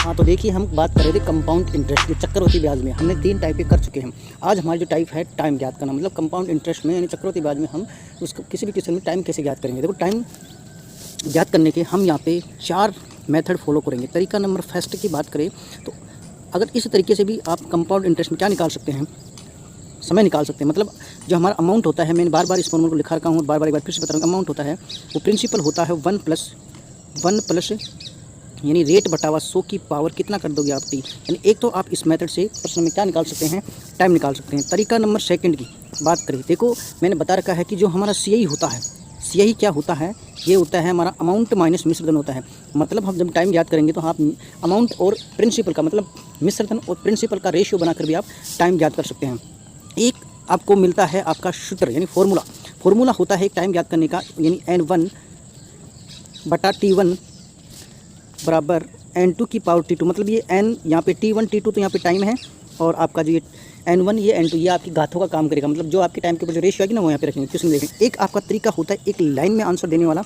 हाँ, तो देखिए हम बात कर रहे थे कंपाउंड इंटरेस्ट की, चक्रवृद्धि ब्याज में हमने 3 टाइप के कर चुके हैं। आज हमारी जो टाइप है टाइम ज्ञात करना, मतलब कंपाउंड इंटरेस्ट में यानी चक्रवृद्धि ब्याज में हम उसको किसी भी क्वेश्चन में टाइम कैसे ज्ञात करेंगे। देखो टाइम ज्ञात करने के हम यहाँ पे 4 मेथड फॉलो करेंगे। तरीका नंबर फर्स्ट की बात करें तो अगर इस तरीके से भी आप कंपाउंड इंटरेस्ट में क्या निकाल सकते हैं, समय निकाल सकते हैं। मतलब जो हमारा अमाउंट होता है, मैंने बार बार इस फॉर्मूले को लिखा रखा हूँ, बार बार एक बार फिर से बता रहा हूँ, अमाउंट होता है वो प्रिंसिपल होता है 1 प्लस यानी रेट बटावा 100 की पावर कितना कर दोगे आप टी। यानी एक तो आप इस मेथड से प्रश्न में क्या निकाल सकते हैं, टाइम निकाल सकते हैं। तरीका नंबर सेकंड की बात करें, देखो मैंने बता रखा है कि जो हमारा सी होता है, सी क्या होता है, ये होता है हमारा अमाउंट माइनस मिश्रधन होता है। मतलब हम जब टाइम याद करेंगे तो आप अमाउंट और प्रिंसिपल का मतलब मिश्रधन और प्रिंसिपल का रेशियो बनाकर भी आप टाइम याद कर सकते हैं। एक आपको मिलता है आपका सूत्र यानी फॉर्मूला होता है एक टाइम याद करने का, यानी N1 बटा T1 बराबर N2 की पावर T2। मतलब ये N यहाँ पे T1 T2 तो यहाँ पे टाइम है, और आपका जो ये N1 ये N2 ये आपकी घातों का काम करेगा। मतलब जो आपके टाइम के ऊपर जो रेशियो आएगी ना वो यहाँ पे रखेंगे। क्वेश्चन देखें, एक आपका तरीका होता है एक लाइन में आंसर देने वाला,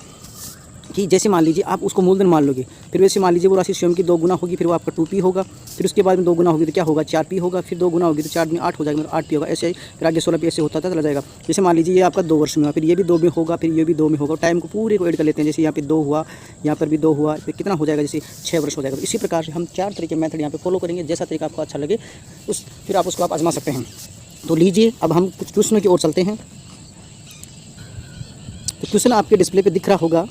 कि जैसे मान लीजिए आप उसको मूलधन मान लोगे, फिर वैसे मान लीजिए वो राशि स्वयं की 2 गुना होगी, फिर वो आपका 2p होगा, फिर उसके बाद में 2 गुना होगी तो क्या होगा 4p होगा, फिर 2 गुना होगी तो 4 में 8 हो जाएगा, मतलब 8p होगा, ऐसे फिर आगे 16p ऐसे होता चला जाएगा। जैसे मान लीजिए ये आपका 2 वर्ष में हुआ, फिर ये भी 2 में होगा, फिर ये भी 2 में होगा, टाइम को पूरे को ऐड कर लेते हैं। जैसे यहाँ पे 2 हुआ, यहाँ पर भी 2 हुआ, फिर कितना हो जाएगा, जैसे 6 वर्ष हो जाएगा। इसी प्रकार से हम 4 तरीके मेथड यहाँ पे फॉलो करेंगे, जैसा तरीका आपको अच्छा लगे फिर आप उसको आजमा सकते हैं। तो लीजिए अब हम कुछ क्वेश्चनों की ओर चलते हैं। तो क्वेश्चन आपके डिस्प्ले पे दिख रहा होगा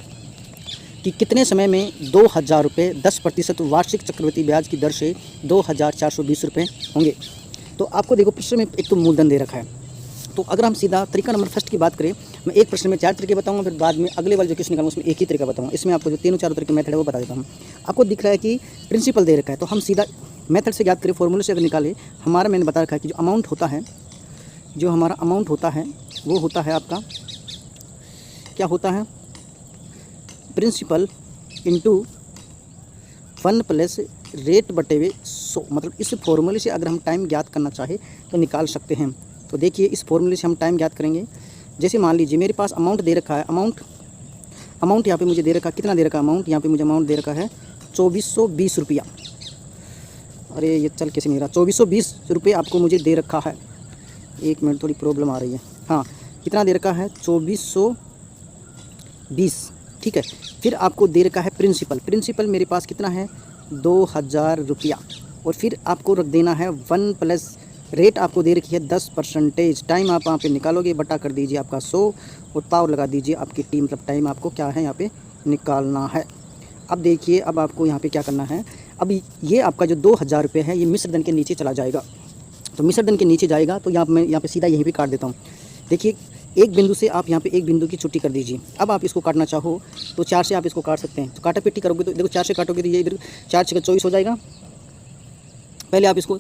कि कितने समय में 2000 रुपये 10% वार्षिक चक्रवृद्धि ब्याज की दर से 2420 रुपये होंगे। तो आपको देखो प्रश्न में एक तो मूलधन दे रखा है। तो अगर हम सीधा तरीका नंबर फर्स्ट की बात करें, मैं एक प्रश्न में 4 तरीके बताऊंगा, फिर बाद में अगले वाले जो क्वेश्चन निकालूंगा उसमें एक ही तरीका बताऊंगा। इसमें आपको जो 3-4 तरीके मेथड है वो बता देता हूँ। आपको दिख रहा है कि प्रिंसिपल दे रखा है, तो हम सीधा मेथड से याद करें, फॉर्मूले से अगर निकाले, हमारा मैंने बता रखा है कि जो अमाउंट होता है, जो हमारा अमाउंट होता है वो होता है आपका क्या होता है, प्रिंसिपल इंटू 1 प्लस रेट बटे हुए 100। मतलब इस फॉर्मूले से अगर हम टाइम ज्ञात करना चाहे तो निकाल सकते हैं। तो देखिए इस फॉर्मूले से हम टाइम ज्ञात करेंगे। जैसे मान लीजिए मेरे पास अमाउंट दे रखा है, अमाउंट यहाँ पे मुझे दे रखा, कितना दे रखा है अमाउंट, यहाँ पे मुझे अमाउंट दे रखा है 2420 रुपया। अरे ये चल कैसे नहीं रहा, 2420 रुपये आपको मुझे दे रखा है। एक मिनट, थोड़ी प्रॉब्लम आ रही है। हाँ, कितना दे रखा है 2420, ठीक है। फिर आपको दे रखा है प्रिंसिपल मेरे पास कितना है 2000 रुपया, और फिर आपको रख देना है 1 प्लस रेट आपको दे रखी है 10%। टाइम आप वहाँ पे निकालोगे, बटा कर दीजिए आपका 100 और पावर लगा दीजिए आपकी टी, मतलब टाइम आपको क्या है यहाँ पे निकालना है। अब देखिए अब आपको यहाँ पे क्या करना है, अब ये आपका जो 2000 रुपये है ये मिश्रधन के नीचे चला जाएगा। तो मिश्रधन के नीचे जाएगा तो मैं यहाँ पे सीधा यहीं पे काट देता हूँ। देखिए एक बिंदु से आप यहाँ पे एक बिंदु की छुट्टी कर दीजिए। अब आप इसको काटना चाहो तो 4 से आप इसको काट सकते हैं। तो काटा पेटी करोगे तो देखो 4 से काटोगे तो ये इधर 4 से 24 हो जाएगा। पहले आप इसको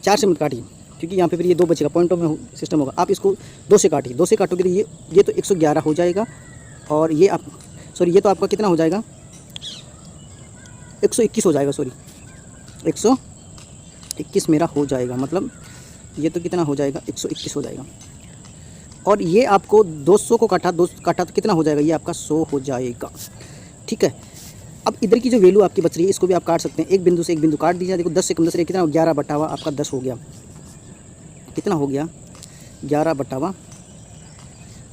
4 से मत काटिए, क्योंकि यहाँ पे फिर ये 2 बचेगा, पॉइंटों में सिस्टम होगा। आप इसको 2 से काटिए, 2 से काटोगे तो ये तो 111 हो जाएगा, और ये आप ये तो आपका कितना हो जाएगा 121 हो जाएगा, 121 मेरा हो जाएगा। मतलब ये तो कितना हो जाएगा 121 हो जाएगा। और ये आपको 200 को काटा तो कितना हो जाएगा, ये आपका 100 हो जाएगा, ठीक है। अब इधर की जो वैल्यू आपकी बच रही है इसको भी आप काट सकते हैं। एक बिंदु से एक बिंदु काट दीजिए। देखो 10 से कम 10 कितना 11 बटावा आपका 10 हो गया। कितना हो गया 11 बटावा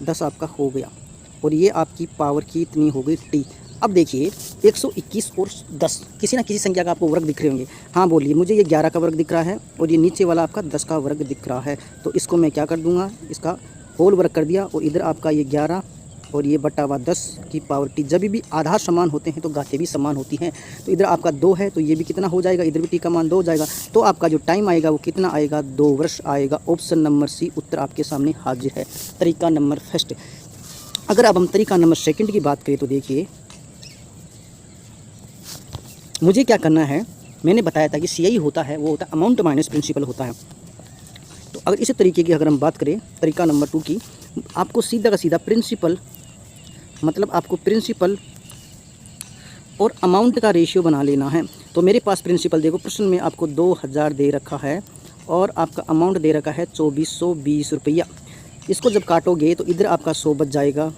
10 आपका हो गया, और ये आपकी पावर की इतनी हो गई टी। अब देखिए 121 और 10 किसी ना किसी संख्या का आपको वर्ग दिख रहे होंगे। हाँ बोलिए, मुझे ये 11 का वर्ग दिख रहा है और ये नीचे वाला आपका 10 का वर्ग दिख रहा है। तो इसको मैं क्या कर दूंगा, इसका होल वर्ग कर दिया, और इधर आपका ये 11 और ये बटावा 10 की पावर टी। जब भी आधार समान होते हैं तो घातें भी समान होती हैं। तो इधर आपका 2 है तो ये भी कितना हो जाएगा, इधर भी टी का मान 2 हो जाएगा। तो आपका जो टाइम आएगा वो कितना आएगा, 2 वर्ष आएगा। ऑप्शन नंबर सी उत्तर आपके सामने हाजिर है, तरीका नंबर फर्स्ट। अगर अब हम तरीका नंबर सेकंड की बात करें तो देखिए मुझे क्या करना है, मैंने बताया था कि सी होता है वो होता है अमाउंट माइनस प्रिंसिपल होता है। तो अगर इसी तरीके की अगर हम बात करें तरीका नंबर 2 की, आपको सीधा का सीधा प्रिंसिपल, मतलब आपको प्रिंसिपल और अमाउंट का रेशियो बना लेना है। तो मेरे पास प्रिंसिपल देखो प्रश्न में आपको 2000 दे रखा है और आपका अमाउंट दे रखा है 2420 रुपया। इसको जब काटोगे तो इधर आपका 100 बच जाएगा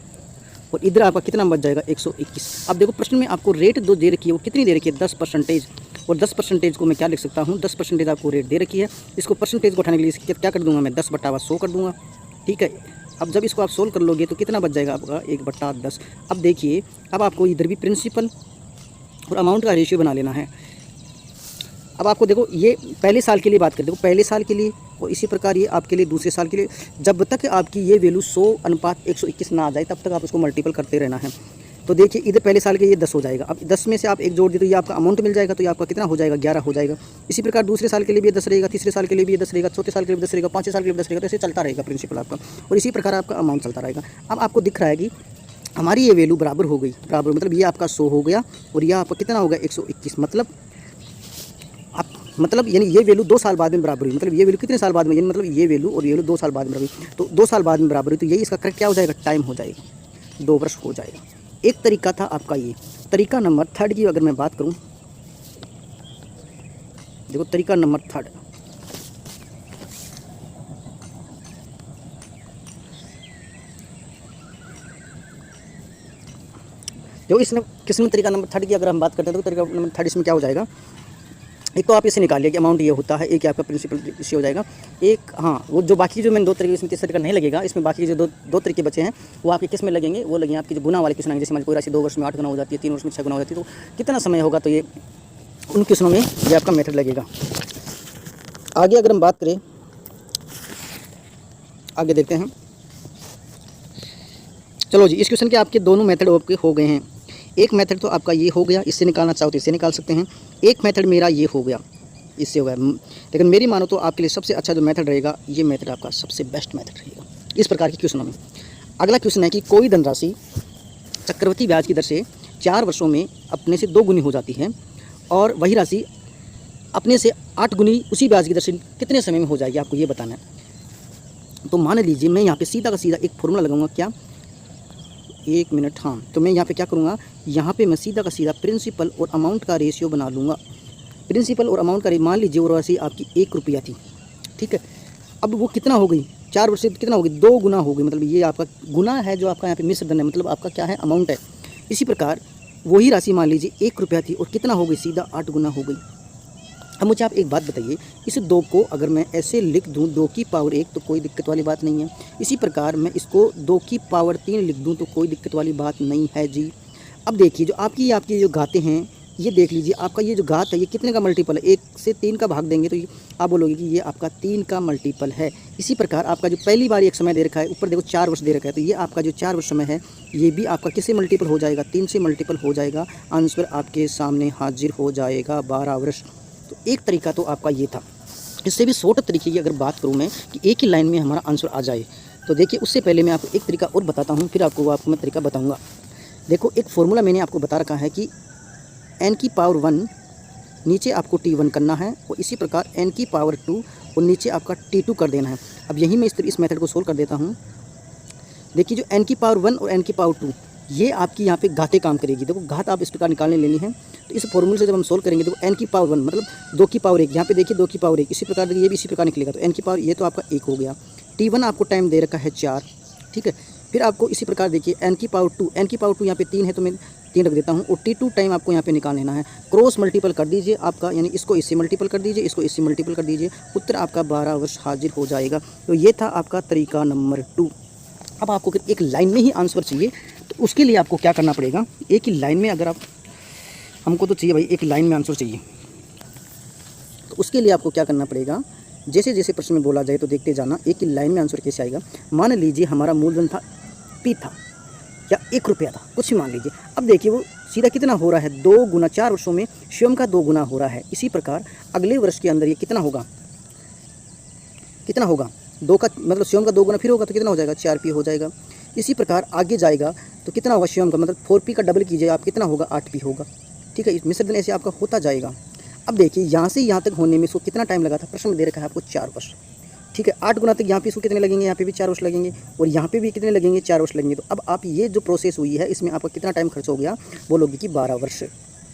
और इधर आपका कितना बच जाएगा 121। अब देखो प्रश्न में आपको रेट दो दे रखी है, वो कितनी दे रखी है 10%। और 10% को मैं क्या लिख सकता हूँ, 10% आपको रेट दे रखी है। इसको परसेंटेज को उठाने के लिए इसकी क्या कर दूँगा मैं, 10/100 कर दूँगा। ठीक है, अब जब इसको आप सोल्व कर लोगे तो कितना बच जाएगा आपका 1/10। अब देखिए, अब आपको इधर भी प्रिंसिपल और अमाउंट का रेशियो बना लेना है। अब आपको देखो, ये पहले साल के लिए बात करें, देखो पहले साल के लिए, और इसी प्रकार ये आपके लिए दूसरे साल के लिए। जब तक आपकी ये वैल्यू 100:121 ना आ जाए तब तक आप इसको मल्टीपल करते रहना है। तो देखिए, इधर पहले साल के ये 10 हो जाएगा। अब 10 में से आप एक जोड़ दिए तो ये आपका अमाउंट मिल जाएगा, तो ये आपका कितना हो जाएगा, 11 हो जाएगा। इसी प्रकार दूसरे साल के लिए भी 10 रहेगा, तीसरे साल के लिए भी 10 रहेगा, चौथे साल के लिए भी 10 रहेगा, पाँचवें साल के लिए भी 10 रहेगा। तो ऐसे चलता रहेगा प्रिंसिपल आपका, और इसी प्रकार आपका अमाउंट चलता रहेगा। अब आपको दिख रहा है कि हमारी ये वैल्यू बराबर हो गई, बराबर मतलब ये आपका 100 हो गया और यह आपका कितना हो गया 121। मतलब यानी ये वैल्यू 2 साल बाद में बराबर हुई। मतलब ये वैल्यू कितने साल बाद में, यानी मतलब ये वैल्यू और ये वैल्यू 2 साल बाद में बराबर हुई। तो 2 साल बाद में बराबर हुई, तो यही इसका करेक्ट क्या हो जाएगा, टाइम हो जाएगा, 2 वर्ष हो जाएगा। एक तरीका था आपका ये। तरीका नंबर 3 की अगर मैं बात करूं, देखो तरीका नंबर 3, जो इसमें किस्म तरीका नंबर 3 की अगर हम बात करते हैं तो तरीका नंबर 3 इसमें क्या हो जाएगा, एक तो आप इसे निकालिए कि अमाउंट ये होता है, एक आपका प्रिंसिपल इसे हो जाएगा। एक हाँ, वो जो बाकी जो मैंने 2 तरीके, इसमें तीसरा तरीका नहीं लगेगा। इसमें बाकी जो दो तरीके बचे हैं वो आपके किस में लगेंगे, वो लगेंगे आपकी जो गुना वाले क्वेश्चन आएंगे। जैसे मान कोई राशि 2 वर्ष में 8 गुना हो जाती है, 3 वर्ष में 6 गुना हो जाती है, तो कितना समय होगा, तो ये उन क्वेश्चनों में ये आपका मेथड लगेगा। आगे अगर हम बात करें, आगे देखते हैं। चलो जी, इस क्वेश्चन के आपके दोनों मेथड आपके हो गए हैं। एक मेथड तो आपका ये हो गया, इससे निकालना चाहो तो इससे निकाल सकते हैं। एक मेथड मेरा ये हो गया, इससे हो गया। लेकिन मेरी मानो तो आपके लिए सबसे अच्छा जो मेथड रहेगा, ये मेथड आपका सबसे बेस्ट मेथड रहेगा इस प्रकार के क्वेश्चनों में। अगला क्वेश्चन है कि कोई धनराशि चक्रवृद्धि ब्याज की दर से 4 वर्षों में अपने से 2 गुनी हो जाती है और वही राशि अपने से 8 गुनी उसी ब्याज की दर से कितने समय में हो जाएगी, आपको ये बताना है। तो मान लीजिए मैं यहाँ पे सीधा का सीधा एक फॉर्मूला लगाऊंगा, क्या, 1 मिनट, हाँ। तो मैं यहाँ पे क्या करूँगा, यहाँ पे मैं सीधा का सीधा प्रिंसिपल और अमाउंट का रेशियो बना लूँगा। प्रिंसिपल और अमाउंट का, मान लीजिए वो राशि आपकी 1 रुपया थी, ठीक है। अब वो कितना हो गई, 4 वर्ष से कितना हो गई, 2 गुना हो गई। मतलब ये आपका गुना है जो आपका यहाँ पे मिश्र धन है, मतलब आपका क्या है, अमाउंट है। इसी प्रकार वही राशि मान लीजिए 1 रुपया थी और कितना हो गई, सीधा 8 गुना हो गई। अब मुझे आप एक बात बताइए, इस 2 को अगर मैं ऐसे लिख दूं 2 की पावर 1 तो कोई दिक्कत वाली बात नहीं है। इसी प्रकार मैं इसको 2 की पावर 3 लिख दूं तो कोई दिक्कत वाली बात नहीं है जी। अब देखिए, जो आपकी जो घातें हैं, ये देख लीजिए, आपका ये जो घात है ये कितने का मल्टीपल है, 1 से 3 का भाग देंगे तो आप बोलोगे कि ये आपका 3 का मल्टीपल है। इसी प्रकार आपका जो पहली बार एक समय दे रखा है, ऊपर देखो 4 वर्ष दे रखा है, तो ये आपका जो 4 वर्ष समय है ये भी आपका किससे मल्टीपल हो जाएगा, 3 से मल्टीपल हो जाएगा। आंसर आपके सामने हाजिर हो जाएगा, 12 वर्ष। तो एक तरीका तो आपका ये था। इससे भी शॉर्ट तरीके की अगर बात करूँ मैं कि एक ही लाइन में हमारा आंसर आ जाए, तो देखिए उससे पहले मैं आपको एक तरीका और बताता हूँ, फिर आपको मैं तरीका बताऊँगा। देखो, एक फॉर्मूला मैंने आपको बता रखा है कि n की पावर 1 नीचे आपको t1 करना है और इसी प्रकार n की पावर 2 और नीचे आपका t2 कर देना है। अब यही मैं इस मेथड को सोल्व कर देता हूँ। देखिए, जो n की पावर 1 और n की पावर 2 ये आपकी यहाँ पे घातें काम करेगी। देखो, घात आप इस प्रकार निकालने लेनी है, तो इस फॉर्मूले से जब हम सोल्व करेंगे, देखो n की पावर 1 मतलब 2 की पावर 1, यहाँ पे देखिए 2 की पावर 1, इसी प्रकार देखिए ये भी इसी प्रकार निकलेगा। तो n की पावर, ये तो आपका 1 हो गया। t1 आपको टाइम दे रखा है 4, ठीक है। फिर आपको इसी प्रकार देखिए n की पावर 2, n की पावर 2 यहाँ पे 3 है तो मैं 3 रख देता हूँ, और t2 टाइम आपको यहाँ पे निकाल लेना है। क्रॉस मल्टीपल कर दीजिए आपका, यानी इसको इससे मल्टीपल कर दीजिए, इसको इससे मल्टीपल कर दीजिए, उत्तर आपका 12 वर्ष हाजिर हो जाएगा। तो ये था आपका तरीका नंबर 2। अब आपको अगर एक लाइन में ही आंसर चाहिए तो उसके लिए आपको क्या करना पड़ेगा, एक ही लाइन में, अगर आप, हमको तो चाहिए भाई एक लाइन में आंसर चाहिए, तो उसके लिए आपको क्या करना पड़ेगा, जैसे जैसे प्रश्न में बोला जाए तो देखते जाना एक ही लाइन में आंसर कैसे आएगा। मान लीजिए हमारा मूलधन था p था या 1 रुपया था, कुछ भी मान लीजिए। अब देखिए वो सीधा कितना हो रहा है, 2 गुना, 4 वर्षों में स्वयं का 2 गुना हो रहा है। इसी प्रकार अगले वर्ष के अंदर ये कितना होगा, 2 का मतलब स्वयं का 2 गुना फिर होगा तो कितना हो जाएगा, 4p हो जाएगा। इसी प्रकार आगे जाएगा तो कितना होगा, स्वयं का मतलब 4p का डबल कीजिए आप, कितना होगा, 8p होगा, ठीक है। इस मिश्र धन ऐसे आपका होता जाएगा। अब देखिए यहाँ से यहाँ तक होने में इसको कितना टाइम लगा था, प्रश्न में दे रखा है आपको 4 वर्ष, ठीक है। 8 गुना तक यहाँ पे इसको कितने लगेंगे, यहाँ पे भी 4 वर्ष लगेंगे और यहाँ पे भी कितने लगेंगे, 4 वर्ष लगेंगे। तो अब आप ये जो प्रोसेस हुई है इसमें आपका कितना टाइम खर्च हो गया, बोलोगे कि 12 वर्ष,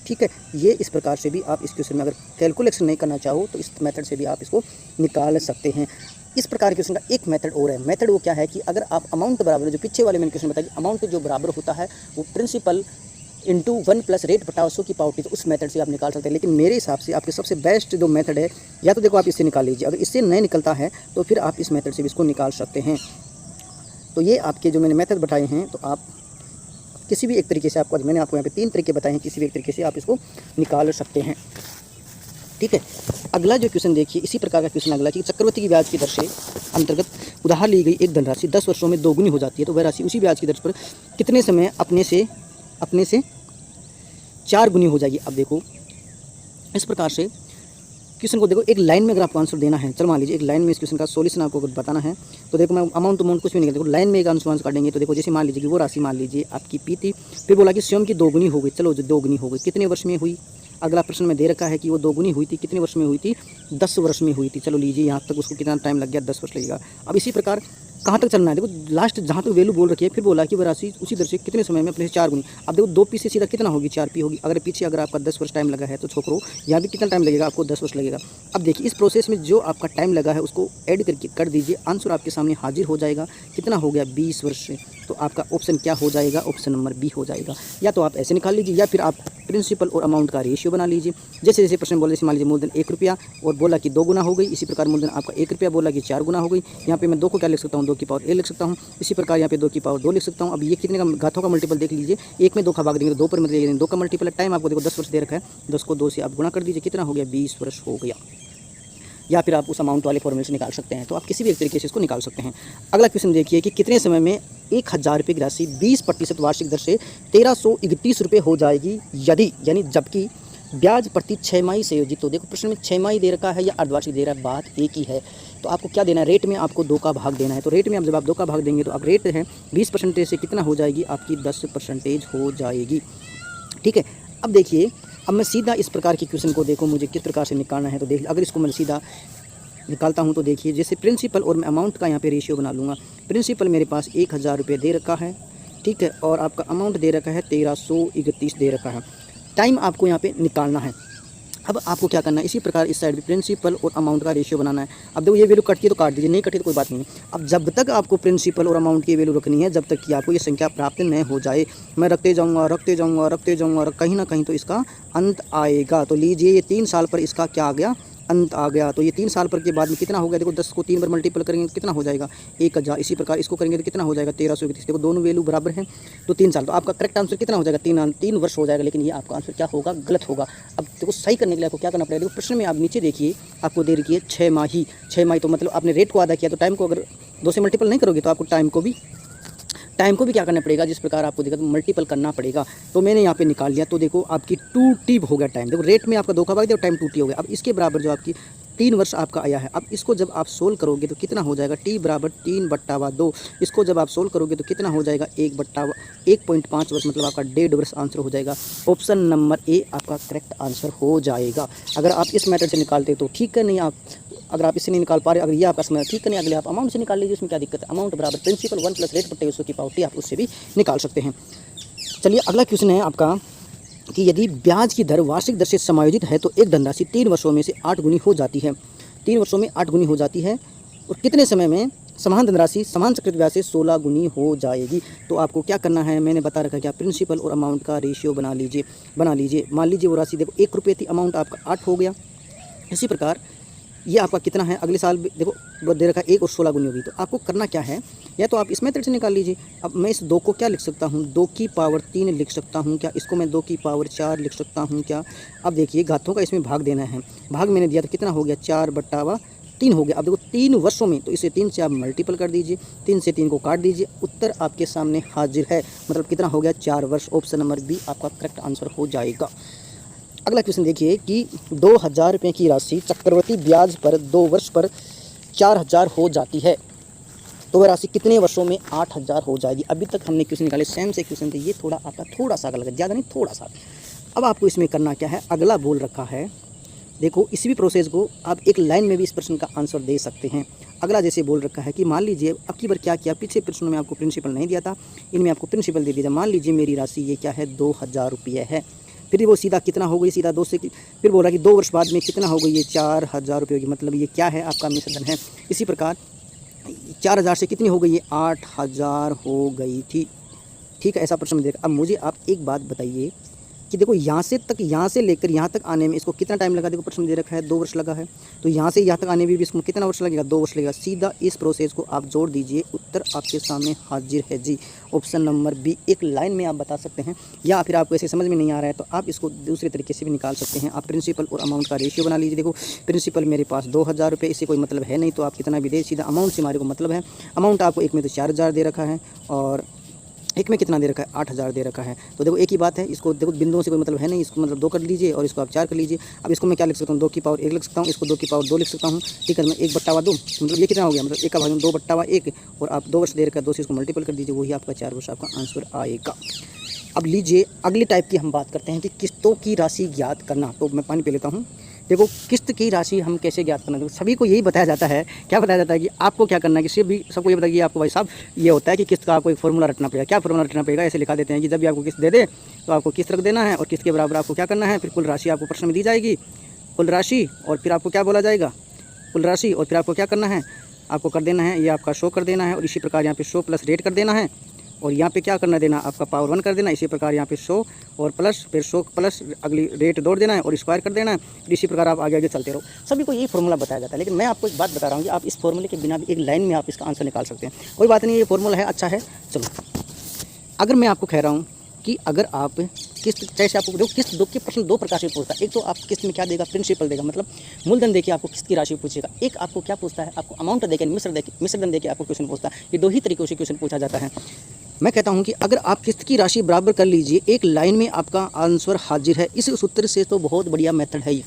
ठीक है। ये इस प्रकार से भी आप इस क्वेश्चन में अगर कैलकुलेशन नहीं करना चाहो तो इस मेथड से भी आप इसको निकाल सकते हैं। इस प्रकार के क्वेश्चन का एक मेथड और है। मेथड वो क्या है कि अगर आप अमाउंट बराबर, जो पीछे वाले मैंने क्वेश्चन बताया कि अमाउंट जो बराबर होता है वो प्रिंसिपल इंटू 1 प्लस रेट बटा 100 की पावर टी, तो उस मेथड से आप निकाल सकते हैं। लेकिन मेरे हिसाब से आपके सबसे बेस्ट जो मेथड है, या तो देखो आप इससे निकाल लीजिए, अगर इससे नहीं निकलता है तो फिर आप इस मेथड से भी इसको निकाल सकते हैं। तो ये आपके जो मैंने मेथड बताए हैं, तो आप किसी भी एक तरीके से, आपको मैंने आपको यहाँ पे 3 तरीके बताए हैं, किसी भी एक तरीके से आप इसको निकाल सकते हैं। ठीक है, अगला जो क्वेश्चन देखिए, इसी प्रकार का क्वेश्चन अगला कि चक्रवृद्धि की ब्याज की दर से अंतर्गत उधार ली गई एक धनराशि 10 वर्षों में दोगुनी हो जाती है, तो वह राशि उसी ब्याज की दर पर कितने समय अपने से 4 गुनी हो जाएगी। अब देखो इस प्रकार से क्वेश्चन को देखो, एक लाइन में अगर आपको आंसर देना है, चल मान लीजिए एक लाइन में इस क्वेश्चन का सॉल्यूशन आपको अगर बताना है, तो देखो मैं अमाउंट कुछ भी नहीं, देखो लाइन में एक आंसर काटेंगे। तो देखो जैसे मान लीजिए कि वो राशि मान लीजिए आपकी पी थी, फिर बोला कि स्वयं की दोगुनी हो गई, चलो जो दोगुनी हो गई कितने वर्ष में हुई। अगला प्रश्न में दे रखा है कि वो दोगुनी हुई थी, कितने वर्ष में हुई थी, 10 वर्ष में हुई थी। चलो लीजिए यहाँ तक उसको कितना टाइम लग गया, 10 वर्ष लगेगा। अब इसी प्रकार कहाँ तक चलना है, देखो लास्ट जहाँ तक वैल्यू बोल रखी है, फिर बोला कि वह राशि उसी दर से कितने समय में अपने से 4 गुनी। अब देखो 2 पी से सीधा कितना होगी, 4 पी होगी। अगर पीछे अगर आपका 10 वर्ष टाइम लगा है तो छोकरो यहाँ भी कितना टाइम लगेगा, आपको 10 वर्ष लगेगा। अब देखिए इस प्रोसेस में जो आपका टाइम लगा है उसको ऐड करके कर दीजिए, आंसर आपके सामने हाजिर हो जाएगा। कितना हो गया, 20 वर्ष से। तो आपका ऑप्शन क्या हो जाएगा, ऑप्शन नंबर बी हो जाएगा। या तो आप ऐसे निकाल लीजिए, या फिर आप प्रिंसिपल और अमाउंट का रेशियो बना लीजिए। जैसे जैसे प्रश्न बोले, जैसे मान लीजिए मूलधन 1 रुपया और बोला कि 2 गुना हो गई, इसी प्रकार मूलधन आपका 1 रुपया बोला कि 4 गुना हो गई। यहाँ पे मैं 2 को क्या लिख सकता हूँ, 2 की पावर a लिख सकता हूँ। इसी प्रकार यहाँ पे 2 की पावर 2 लिख सकता हूँ। अब ये कितने का घातों का मल्टीपल देख लीजिए, 1 में 2 का भाग देंगे 2 पर मतलब 2 का मल्टीपल है। टाइम आपको देखो 10 वर्ष दे रखा है, 10 को 2 से आप गुणा कर दीजिए, कितना हो गया, 20 वर्ष हो गया। या फिर आप उस अमाउंट वाले फॉर्मूले से निकाल सकते हैं। तो आप किसी भी एक तरीके से इसको निकाल सकते हैं। अगला क्वेश्चन देखिए कि कितने समय में 1000 रुपये की राशि 20% वार्षिक दर से 1331 रुपये हो जाएगी, यदि यानी जबकि ब्याज प्रति 6 माही से योजित। तो देखो प्रश्न में 6 माही दे रखा है या अर्धवार्षिक दे रहा है, बात एक ही है। तो आपको क्या देना है, रेट में आपको 2 का भाग देना है। तो रेट में अब जब आप 2 का भाग देंगे तो आप रेट है 20% से कितना हो जाएगी, आपकी 10% हो जाएगी। ठीक है, अब देखिए अब मैं सीधा इस प्रकार के क्वेश्चन को देखो मुझे किस प्रकार से निकालना है। तो देखिए अगर इसको मैं सीधा निकालता हूँ तो देखिए जैसे प्रिंसिपल और मैं अमाउंट का यहाँ पे रेशियो बना लूँगा। प्रिंसिपल मेरे पास 1000 रुपये दे रखा है, ठीक है, और आपका अमाउंट दे रखा है 1331 दे रखा है। टाइम आपको यहाँ पे निकालना है। अब आपको क्या करना है, इसी प्रकार इस साइड भी प्रिंसिपल और अमाउंट का रेशियो बनाना है। अब देखो ये वैल्यू कटती है तो काट दीजिए, नहीं कटी तो कोई बात नहीं है। अब जब तक आपको प्रिंसिपल और अमाउंट की वैल्यू रखनी है, जब तक कि आपको ये संख्या प्राप्त नहीं हो जाए, मैं रखते जाऊँगा और कहीं ना कहीं तो इसका अंत आएगा। तो लीजिए ये 3 साल पर इसका क्या आ गया, अंत आ गया। तो ये 3 साल पर के बाद में कितना हो गया, देखो 10 को 3 बार मल्टीपल करेंगे कितना हो जाएगा, 1000। इसी प्रकार इसको करेंगे तो कितना हो जाएगा, 1331। देखो दोनों वैल्यू बराबर हैं तो 3 साल। तो आपका करेक्ट आंसर कितना हो जाएगा, 3 वर्ष हो जाएगा। लेकिन ये आपका आंसर क्या होगा, गलत होगा। अब देखो सही करने के लिए आपको क्या करना पड़ेगा, देखो प्रश्न में आप नीचे देखिए आपको दे रखी है 6 माही। 6 माही तो मतलब आपने रेट को आधा किया, तो टाइम को अगर 2 से मल्टीपल नहीं करोगे तो आपको टाइम को भी क्या करना पड़ेगा, जिस प्रकार आपको देखा तो मल्टीपल करना पड़ेगा। तो मैंने यहाँ पे निकाल लिया। तो देखो आपकी 2t हो गया टाइम। देखो रेट में आपका 2 का भाग दिया और टाइम 2t हो गया। अब इसके बराबर जो आपकी 3 वर्ष आपका आया है, अब इसको जब आप सोल्व करोगे तो कितना हो जाएगा, t बराबर 3/2। इसको जब आप सोल्व करोगे तो कितना हो जाएगा, 1/1.5 वर्ष, मतलब आपका 1.5 वर्ष आंसर हो जाएगा। ऑप्शन नंबर ए आपका करेक्ट आंसर हो जाएगा। अगर आप इस मेथड से निकालते तो ठीक है, नहीं आप अगर आप इससे नहीं निकाल पा रहे, अगर ये आपका समय ठीक है, नहीं अगले आप अमाउंट से निकाल लीजिए, उसमें क्या दिक्कत है। अमाउंट बराबर प्रिंसिपल 1 प्लस रेट बटे 100 की पावर टी, आप उससे भी निकाल सकते हैं। चलिए अगला क्वेश्चन है आपका कि यदि ब्याज की दर वार्षिक दर से समायोजित है तो एक धनराशि 3 वर्षों में से 8 गुनी हो जाती है। 3 वर्षों में 8 गुनी हो जाती है और कितने समय में समान धनराशि समान चक्रवृद्धि ब्याज से 16 गुनी हो जाएगी। तो आपको क्या करना है, मैंने बता रखा है कि आप प्रिंसिपल और अमाउंट का रेशियो बना लीजिए। मान लीजिए वो राशि देखो 1 रुपये थी, अमाउंट आपका 8 हो गया। इसी प्रकार ये आपका कितना है, अगले साल देखो दे रखा है 1 और 16 गुनी होगी। तो आपको करना क्या है, या तो आप इस मेथड से निकाल लीजिए। अब मैं इस 2 को क्या लिख सकता हूँ, 2 की पावर 3 लिख सकता हूँ क्या, इसको मैं 2 की पावर 4 लिख सकता हूँ क्या। अब देखिए घातों का इसमें भाग देना है, भाग मैंने दिया तो कितना हो गया, 4/3 हो गया। अब देखो 3 वर्षों में, तो इसे 3 से आप मल्टीपल कर दीजिए, 3 से 3 को काट दीजिए, उत्तर आपके सामने हाजिर है। मतलब कितना हो गया, 4 वर्ष। ऑप्शन नंबर बी आपका करेक्ट आंसर हो जाएगा। अगला क्वेश्चन देखिए कि 2000 रुपये की राशि चक्रवृद्धि ब्याज पर 2 वर्ष पर 4000 हो जाती है, तो वह राशि कितने वर्षों में 8000 हो जाएगी। अभी तक हमने क्वेश्चन निकाले सेम से क्वेश्चन थे, ये थोड़ा आपका थोड़ा सा अलग है, ज़्यादा नहीं थोड़ा सा। अब आपको इसमें करना क्या है, अगला बोल रखा है, देखो इसी भी प्रोसेस को आप एक लाइन में भी इस प्रश्न का आंसर दे सकते हैं। अगला जैसे बोल रखा है कि मान लीजिए अब की बार क्या किया, पिछले प्रश्नों में आपको प्रिंसिपल नहीं दिया था, इनमें आपको प्रिंसिपल दे दिया। मान लीजिए मेरी राशि ये क्या है, 2000 रुपये है। फिर वो सीधा कितना हो गई, सीधा 2 से फिर बोल रहा है कि 2 वर्ष बाद में कितना हो गई, ये 4000 रुपये होगी। मतलब ये क्या है, आपका मिश्रधन है। इसी प्रकार 4000 से कितनी हो गई, ये 8000 हो गई थी। ठीक है, ऐसा प्रश्न देगा। अब मुझे आप एक बात बताइए कि देखो यहाँ से लेकर यहाँ तक आने में इसको कितना टाइम लगा। देखो प्रश्न दे रखा है 2 वर्ष लगा है, तो यहाँ से यहाँ तक आने में भी इसको कितना वर्ष लगेगा, 2 वर्ष लगेगा। सीधा इस प्रोसेस को आप जोड़ दीजिए, उत्तर आपके सामने हाजिर है जी। Option number B. एक लाइन में आप बता सकते हैं, या फिर आपको ऐसे समझ में नहीं आ रहा है तो आप इसको दूसरे तरीके से भी निकाल सकते हैं। आप प्रिंसिपल और अमाउंट का रेशियो बना लीजिए। देखो प्रिंसिपल मेरे पास 2000 रुपये, इससे कोई मतलब है नहीं, तो आप कितना भी दे, सीधा अमाउंट से हमारे को मतलब है। अमाउंट आपको एक में तो 4000 दे रखा है और एक में कितना दे रखा है, 8000 दे रखा है। तो देखो एक ही बात है, इसको देखो बिंदुओं से कोई मतलब है नहीं, इसको मतलब 2 कर लीजिए और इसको आप 4 कर लीजिए। अब इसको मैं क्या लिख सकता हूँ, 2 की पावर 1 लिख सकता हूँ, इसको 2 की पावर 2 लिख सकता हूँ। ठीक है, मैं 1/2 मतलब ये कितना हो गया, मतलब 1 का भाग 2/1 और आप 2 वर्ष दे रखा है, 2 से इसको मल्टीपल कर दीजिए, वही आपका 4 वर्ष आपका आंसर आएगा। अब लीजिए अगली टाइप की हम बात करते हैं कि किस्तों की राशि ज्ञात करना। तो मैं पानी पी लेता हूँ। देखो किस्त की राशि हम कैसे ज्ञात करना, सभी को यही बताया जाता है। क्या बताया जाता है कि आपको क्या करना है, कि सबको ये बताइए आपको भाई साहब ये होता है कि किस्त का आपको एक फॉर्मूला रटना पड़ेगा। क्या फॉर्मूला रटना पड़ेगा, ऐसे लिखा देते हैं कि जब भी आपको किस्त दे दे तो आपको किस्त रख देना है और किस्त के बराबर आपको क्या करना है, फिर कुल राशि आपको प्रश्न में दी जाएगी, कुल राशि, और फिर आपको क्या बोला जाएगा, कुल राशि, और फिर आपको क्या करना है, आपको कर देना है, ये आपका शो कर देना है और इसी प्रकार यहाँ पे शो प्लस रेट कर देना है और यहाँ पे क्या करना देना, आपका पावर 1 कर देना। इसी प्रकार यहाँ पे शो और प्लस, फिर शो प्लस अगली रेट जोड़ देना है और स्क्वायर कर देना है। इसी प्रकार आप आगे आगे चलते रहो। सभी को यही फॉर्मूला बताया जाता है, लेकिन मैं आपको एक बात बता रहा हूँ कि आप इस फॉर्मूले के बिना भी एक लाइन में आप इसका आंसर निकाल सकते हैं। कोई बात नहीं, ये फॉर्मूला है, अच्छा है। चलो अगर मैं आपको कह रहा हूँ कि अगर आप किस्त, जैसे आपको देखो किस्त दो के प्रश्न 2 प्रकार से पूछता है। एक तो आप किस्त में क्या देगा, प्रिंसिपल देगा, मतलब मूलधन देके आपको किस्त की राशि पूछेगा। एक आपको क्या पूछता है, आपको अमाउंट देके मिश्रधन देके आपको क्वेश्चन पूछता है। ये 2 ही तरीकों से क्वेश्चन पूछा जाता है। मैं कहता हूं कि अगर आप किस्त की राशि बराबर कर लीजिए, एक लाइन में आपका आंसर हाजिर है। इस सूत्र से तो बहुत बढ़िया मेथड है ये,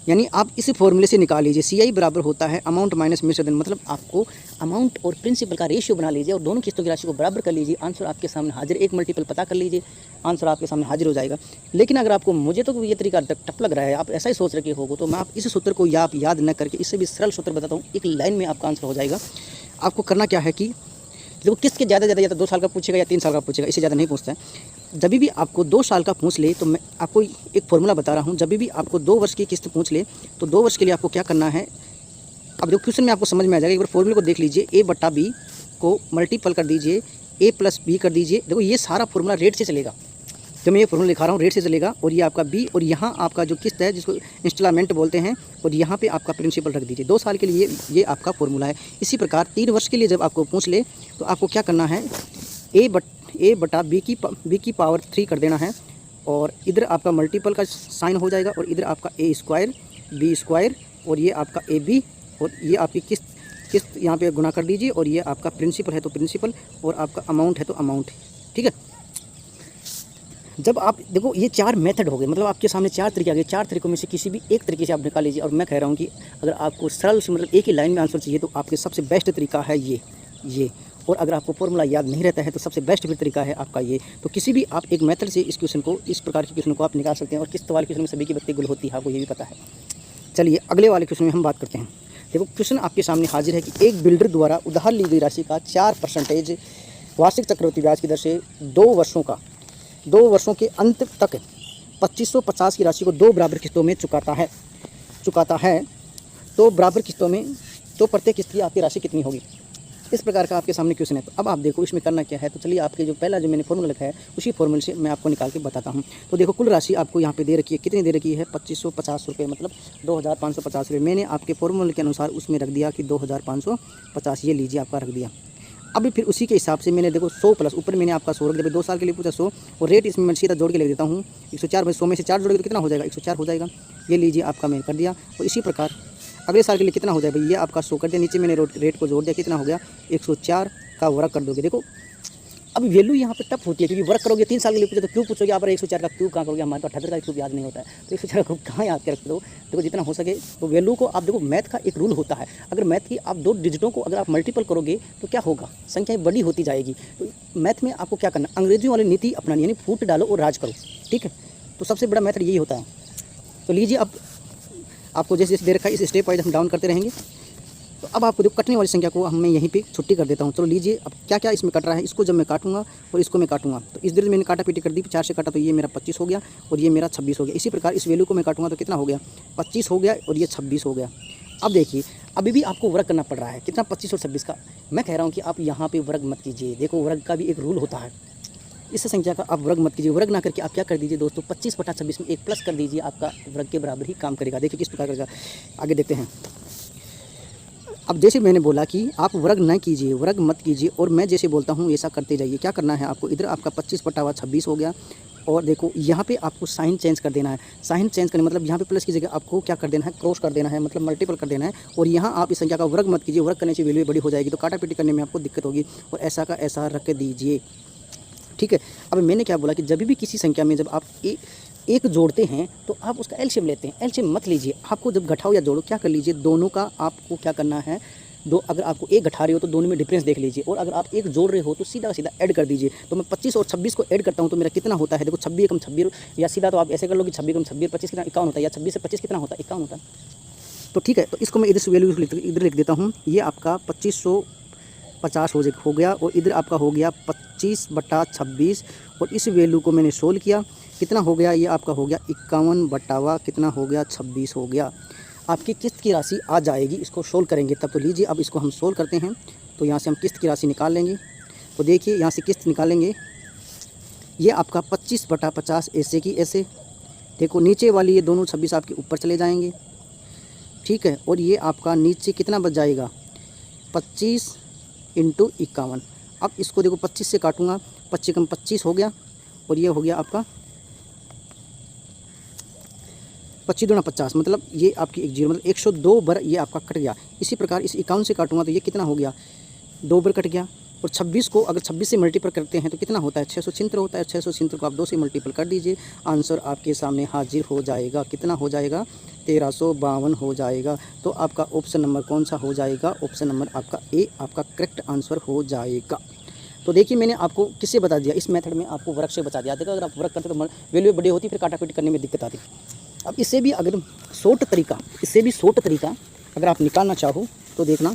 यानी आप इस फॉर्मूले से निकाल लीजिए। CI बराबर होता है अमाउंट माइनस मिश्रधन, मतलब आपको अमाउंट और प्रिंसिपल का रेशियो बना लीजिए और दोनों किस्तों की राशि को बराबर कर लीजिए, आंसर आपके सामने हाजिर। एक मल्टीपल पता कर लीजिए, आंसर आपके सामने हाजिर हो जाएगा। लेकिन अगर आपको, मुझे तो ये तरीका टप लग रहा है, आप ऐसा ही सोच रखे होगो, तो मैं आप इस सूत्र को आप याद न करके इससे भी सरल सूत्र बताता हूँ, एक लाइन में आपका आंसर हो जाएगा। आपको करना क्या है कि देखो किस्त के ज़्यादा या तो 2 साल का पूछेगा या 3 साल का पूछेगा, इससे ज़्यादा नहीं पूछता है। जब भी आपको 2 साल का पूछ ले तो मैं आपको एक फॉर्मूला बता रहा हूँ, जब भी आपको 2 वर्ष की किस्त पूछ ले तो 2 वर्ष के लिए आपको क्या करना है। अब देखो क्वेश्चन में आपको समझ में आ जाएगा, एक बार फॉर्मूले को देख लीजिए। A/B को मल्टीपल कर दीजिए, A + B कर दीजिए। देखो ये सारा फॉर्मूला रेट से चलेगा, जो मैं ये फॉर्मूला लिखा रहा हूँ रेट से चलेगा। और ये आपका B और यहाँ आपका जो किस्त है जिसको इंस्टॉलमेंट बोलते हैं, और यहाँ पे आपका प्रिंसिपल रख दीजिए। 2 साल के लिए ये आपका फॉर्मूला है। इसी प्रकार 3 वर्ष के लिए जब आपको पूछ ले तो आपको क्या करना है, A/B की पावर 3 कर देना है और इधर आपका मल्टीपल का साइन हो जाएगा और इधर आपका A² B² और ये आपका AB और ये आपकी किस्त यहाँ पे गुना कर दीजिए और ये आपका प्रिंसिपल है तो प्रिंसिपल और आपका अमाउंट है तो अमाउंट। ठीक है, जब आप देखो ये 4 मेथड हो गए, मतलब आपके सामने 4 तरीके आ गए। 4 तरीकों में से किसी भी एक तरीके से आप निकाल लीजिए। और मैं कह रहा हूँ कि अगर आपको सरल से मतलब एक ही लाइन में आंसर चाहिए तो आपके सबसे बेस्ट तरीका है ये। और अगर आपको फॉर्मूला याद नहीं रहता है तो सबसे बेस्ट फिर तरीका है आपका ये। तो किसी भी आप एक मेथड से इस क्वेश्चन को, इस प्रकार के क्वेश्चन को आप निकाल सकते हैं। और किस्त वाले क्वेश्चन में सभी की बत्ती गुल होती है, आपको ये भी पता है। चलिए अगले वाले क्वेश्चन में हम बात करते हैं। देखो क्वेश्चन आपके सामने हाजिर है कि एक बिल्डर द्वारा उधार ली गई राशि का 4% वार्षिक चक्रवृद्धि ब्याज की दर से 2 वर्षों के अंत तक 2550 की राशि को 2 बराबर किस्तों में चुकाता है। तो बराबर किस्तों में तो प्रत्येक किस्त की आपकी राशि कितनी होगी, इस प्रकार का आपके सामने क्वेश्चन है। तो अब आप देखो इसमें करना क्या है। तो चलिए आपके जो पहला जो मैंने फॉर्मूला लिखा है उसी फॉर्मूले से मैं आपको निकाल के बताता हूँ। तो देखो कुल राशि आपको यहाँ पे दे रखी है, कितनी दे रखी है, 2550 रुपये, मतलब 2550 रुपये। मैंने आपके फॉर्मूले के अनुसार उसमें रख दिया कि 2550, ये लीजिए आपका रख दिया। अभी फिर उसी के हिसाब से मैंने देखो 100 प्लस ऊपर मैंने आपका 100 रख दिया। 2 साल के लिए पूछा 100 और रेट इसमें मैं सीधा जोड़ के लिख देता हूँ 104। भाई 100 में से 4 जोड़ेगा तो कितना हो जाएगा, 104 हो जाएगा। ये लीजिए आपका मैंने कर दिया। और इसी प्रकार अगले साल के लिए कितना हो जाए, भाई ये आपका 100 कर दिया, नीचे मैंने रेट को जोड़ दिया, कितना हो गया 104 का वर्क कर दोगे। देखो अब वैल्यू यहाँ पे टफ होती है क्योंकि वर्क करोगे 3 साल के लिए पूछे तो क्यों पूछोगे आप 104 का क्यों कहाँ करोगे, हमारे को 78 का क्यों याद नहीं होता है, तो 104 को कहाँ याद कर रखते हो। देखो जितना हो सके तो वैल्यू को आप देखो, मैथ का एक रूल होता है, अगर मैथ की आप 2 डिजिटों को अगर आप मल्टीपल करोगे तो क्या होगा, संख्याएं बड़ी होती जाएगी। तो मैथ में आपको क्या करना, अंग्रेजियों वाली नीति अपनानी, यानी फूट डालो और राज करो। ठीक है, तो सबसे बड़ा मैथड यही होता है। तो लीजिए अब आपको जैसे जैसे दे रखा है इस स्टेप वाइज हम डाउन करते रहेंगे। तो अब आपको जो कटने वाली संख्या को मैं यहीं पे छुट्टी कर देता हूँ। चलो लीजिए अब क्या क्या इसमें कट रहा है, इसको जब मैं काटूंगा और इसको मैं काटूंगा तो इस तरह मैंने काटा पीटी कर दी, 4 से काटा तो ये मेरा 25 हो गया और ये मेरा 26 हो गया। इसी प्रकार इस वैल्यू को मैं काटूंगा तो कितना हो गया, 25 हो गया और ये 26 हो गया। अब देखिए अभी भी आपको वर्ग करना पड़ रहा है, कितना 25 और 26 का। मैं कह रहा हूँ कि आप यहाँ पर वर्ग मत कीजिए। देखो वर्ग का भी एक रूल होता है, इस संख्या का आप वर्ग मत कीजिए, वर्ग ना करके आप क्या कर दीजिए दोस्तों, 25/26 में एक प्लस कर दीजिए, आपका वर्ग के बराबर ही काम करेगा। देखिए किस प्रकार करेगा, आगे देखते हैं। अब जैसे मैंने बोला कि आप वर्ग न कीजिए, वर्ग मत कीजिए, और मैं जैसे बोलता हूँ ऐसा करते जाइए। क्या करना है आपको, इधर आपका 25/26 हो गया, और देखो यहाँ पे आपको साइन चेंज कर देना है। साइन चेंज करने मतलब यहाँ पे प्लस की जगह आपको क्या कर देना है, क्रॉस कर देना है, मतलब मल्टीपल कर देना है। और यहाँ आप इस संख्या का वर्ग मत कीजिए, वर्ग करने से वैल्यू बड़ी हो जाएगी, तो काटा पीटी करने में आपको दिक्कत होगी, और ऐसा का ऐसा रख दीजिए, ठीक है। अब मैंने क्या बोला कि जब भी किसी संख्या में जब आप एक जोड़ते हैं तो आप उसका एलसीएम लेते हैं। एलसीएम मत लीजिए, आपको जब घटाओ या जोड़ो क्या कर लीजिए, दोनों का आपको क्या करना है, अगर आपको एक घटा रहे हो तो दोनों में डिफरेंस देख लीजिए, और अगर आप एक जोड़ रहे हो तो सीधा सीधा ऐड कर दीजिए। तो मैं 25 और 26 को ऐड करता हूँ तो मेरा कितना होता है, देखो 26 कम 26, या सीधा तो आप ऐसे कर लो कि 26 कम 26 25 कितना 51 होता है, या 26 से 25 कितना होता है 51 होता है। तो ठीक है, तो इसको मैं इधर से वैल्यू इधर लिख देता हूँ। ये आपका 2550 हो गया, और इधर आपका हो गया 25/26, और इस वैल्यू को मैंने सोल्व किया, कितना हो गया, ये आपका हो गया 51 कितना हो गया 26 हो गया। आपकी किस्त की राशि आ जाएगी, इसको सोल्व करेंगे तब। तो लीजिए अब इसको हम सोल्व करते हैं, तो यहाँ से हम किस्त की राशि निकाल लेंगे। तो देखिए यहाँ से किस्त निकालेंगे, ये आपका 25/50 ऐसे की ऐसे, देखो नीचे वाली ये दोनों 26 आपके ऊपर चले जाएंगे, ठीक है। और ये आपका नीचे कितना बच जाएगा, 25 × 51। अब इसको देखो 25 से काटूंगा, 25 कम 25 हो गया, और ये हो गया आपका 25 दूना 50, मतलब ये आपकी एक जीरो, मतलब 102 बार ये आपका कट गया। इसी प्रकार इस 51 से काटूंगा तो ये कितना हो गया, 2 बार कट गया। और 26 को अगर 26 से मल्टीपल करते हैं तो कितना होता है, 676 होता है। 676 को आप 2 से मल्टीपल कर दीजिए, आंसर आपके सामने हाजिर हो जाएगा। कितना हो जाएगा, 1352 हो जाएगा। तो आपका ऑप्शन नंबर कौन सा हो जाएगा, ऑप्शन नंबर आपका ए आपका करेक्ट आंसर हो जाएगा। तो देखिए मैंने आपको किससे बता दिया, इस मेथड में आपको वर्ग से बता दिया। देखो अगर आप वर्ग करते तो वैल्यू बड़ी होती, फिर काटापीटी करने में दिक्कत आती। अब इससे भी अगर शॉर्ट तरीका अगर आप निकालना चाहो तो देखना,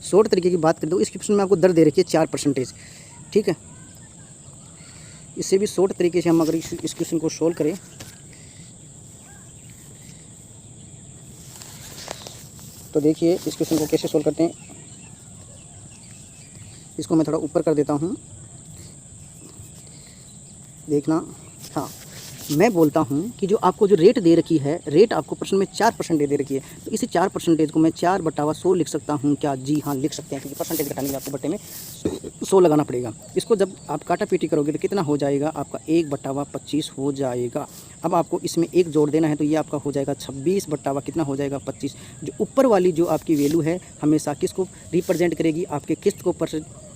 शॉर्ट तरीके की बात कर दो। इस क्वेश्चन में आपको दर दे रखी है 4%, ठीक है। इससे भी शॉर्ट तरीके से हम अगर इस क्वेश्चन को सोल्व करें तो देखिए इस क्वेश्चन को कैसे सोल्व करते हैं। इसको मैं थोड़ा ऊपर कर देता हूँ, देखना। हाँ, मैं बोलता हूँ कि जो आपको जो रेट दे रखी है, रेट आपको प्रश्न में 4% दे रखी है, तो इसी 4% को मैं 4/100 लिख सकता हूँ क्या, जी हाँ लिख सकते हैं, क्योंकि परसेंटेज घटाने के लिए आपको बट्टे में 100 लगाना पड़ेगा। इसको जब आप काटा पीटी करोगे तो कितना हो जाएगा, आपका 1/25 हो जाएगा। अब आपको इसमें एक जोड़ देना है, तो ये आपका हो जाएगा 26 कितना हो जाएगा 25। जो ऊपर वाली जो आपकी वैल्यू है हमेशा किसको रिप्रेजेंट करेगी, आपके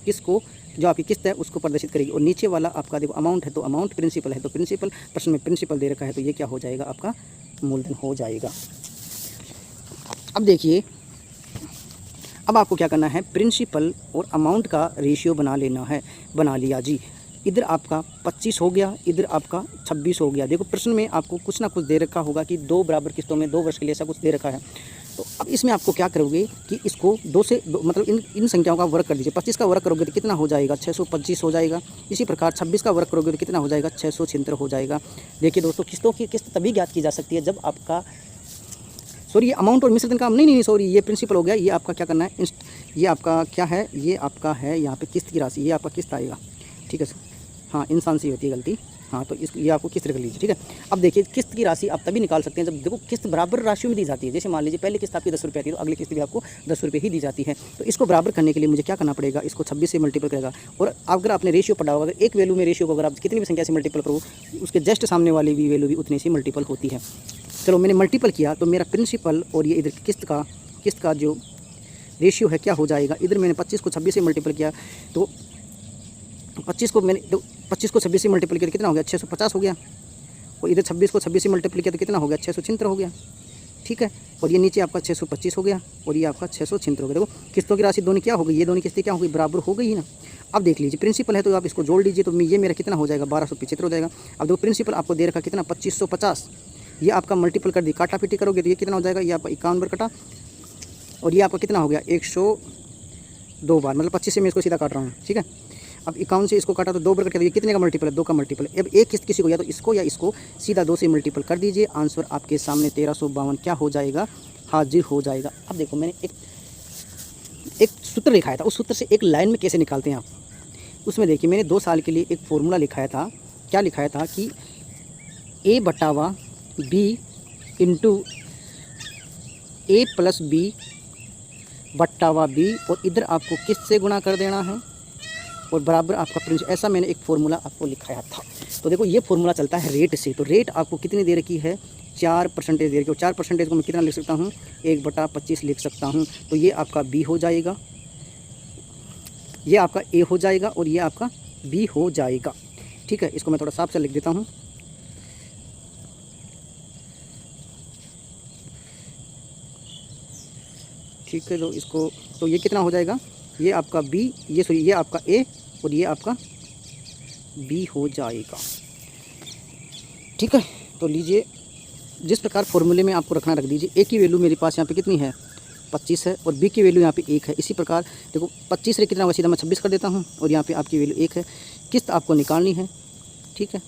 किसको जो आपकी किस्त है उसको प्रदर्शित करेगी। और नीचे वाला आपका देखो अमाउंट है, तो अमाउंट प्रिंसिपल है, तो प्रिंसिपल प्रश्न में प्रिंसिपल दे रखा है, तो ये क्या हो जाएगा, आपका मूलधन हो जाएगा। अब देखिए, अब आपको क्या करना है, प्रिंसिपल और अमाउंट का रेशियो बना लेना है। बना लिया जी। इधर आपका 25 हो गया, इधर आपका 26 हो गया। देखो प्रश्न में आपको कुछ ना कुछ दे रखा होगा कि 2 बराबर किस्तों में 2 वर्ष के लिए ऐसा कुछ दे रखा है। तो अब इसमें आपको क्या करोगे कि इसको 2 से मतलब इन संख्याओं का वर्ग कर दीजिए। 25 का वर्ग करोगे तो कितना हो जाएगा, 625 हो जाएगा। इसी प्रकार 26 का वर्ग करोगे तो कितना हो जाएगा, 676 हो जाएगा। देखिए दोस्तों, किस्तों की किस्त तभी ज्ञात की जा सकती है जब आपका ये अमाउंट और मिश्रित का नहीं सॉरी, ये प्रिंसिपल हो गया। ये आपका क्या करना है, ये आपका क्या है, ये आपका है यहाँ पे किस्त की राशि, ये आपका किस्त आएगा, ठीक है सर। हाँ, इंसान से होती है गलती। हाँ, तो ये आपको किस्त रख लीजिए, ठीक है। अब देखिए किस्त की राशि आप तभी निकाल सकते हैं जब देखो किस्त बराबर राशियों में दी जाती है। जैसे मान लीजिए पहले किस्त आपकी 10 रुपये आती है, तो अगली किस्त भी आपको 10 रुपये ही दी जाती है। तो इसको बराबर करने के लिए मुझे क्या करना पड़ेगा, इसको 26 से मल्टीपल करेगा। और अगर आपने रेशियो पढ़ा होगा, अगर एक वैल्यू में रेशियो को अगर आप कितनी भी संख्या से मल्टीपल करो, उसके जस्ट सामने वाली भी वैल्यू भी उतनी सी मल्टीपल होती है। चलो मैंने मल्टीपल किया, तो मेरा प्रिंसिपल और ये इधर किस्त का जो रेशियो है क्या हो जाएगा। इधर मैंने 25 को 26 से मल्टीपल किया, तो 25 को 26 से मल्टीपल किया तो कितना हो गया, 650 हो गया। और इधर 26 को 26 से मल्टीपल किया तो कितना हो गया, 676 हो गया, ठीक है। और ये नीचे आपका 625 हो गया, और ये आपका 676 हो गया। देखो किस्तों की राशि दोनों क्या हो गई, ये दोनों किस्तें क्या हो गई, बराबर हो गई ही ना। अब देख लीजिए प्रिंसिपल है तो आप इसको जोड़ लीजिए, तो ये मेरा कितना हो जाएगा, 1275 हो जाएगा। अब देखो प्रिंसिपल आपको दे रखा कितना, 2550। ये आपका मल्टीपल कर दी, काटा पीटी करोगे तो ये कितना हो जाएगा, ये आपका 51 बार कटा, और ये आपका कितना हो गया, 102 बार, मतलब 25 से मैं इसको सीधा काट रहा हूँ, ठीक है। अब 51 से इसको काटा तो 2 बार कट गया, तो ये कितने का मल्टीपल है, 2 का मल्टीपल है। अब एक किस्त किसी को या तो इसको या इसको सीधा 2 से मल्टीपल कर दीजिए, आंसर आपके सामने 1352 क्या हो जाएगा, हाजिर हो जाएगा। अब देखो मैंने एक सूत्र लिखाया था, उस सूत्र से एक लाइन में कैसे निकालते हैं आप। उसमें देखिए मैंने 2 साल के लिए एक फॉर्मूला लिखाया था। क्या लिखाया था कि ए बटावा बी इंटू ए प्लस बी बट्टावा बी, और इधर आपको किस से गुणा कर देना है और बराबर आपका प्रिंसिपल। ऐसा मैंने एक फार्मूला आपको लिखाया था। तो देखो ये फार्मूला चलता है रेट से। तो रेट आपको कितनी दे रखी है, 4% दे रखी है। 4% को मैं कितना लिख सकता हूँ, 1/25 लिख सकता हूँ। तो ये आपका बी हो जाएगा, ये आपका ए हो जाएगा और ये आपका बी हो जाएगा। ठीक है, इसको मैं थोड़ा साफ से लिख देता हूँ। ठीक है, तो इसको तो ये कितना हो जाएगा, ये आपका बी, ये आपका ए और ये आपका बी हो जाएगा। ठीक है, तो लीजिए जिस प्रकार फॉर्मूले में आपको रखना रख दीजिए। ए की वैल्यू मेरे पास यहाँ पे कितनी है, 25 है, और बी की वैल्यू यहाँ पे 1 है। इसी प्रकार देखो 25 से कितना होगा, सीधा मैं 26 कर देता हूँ, और यहाँ पे आपकी वैल्यू 1 है। किस्त आपको निकालनी है। ठीक है,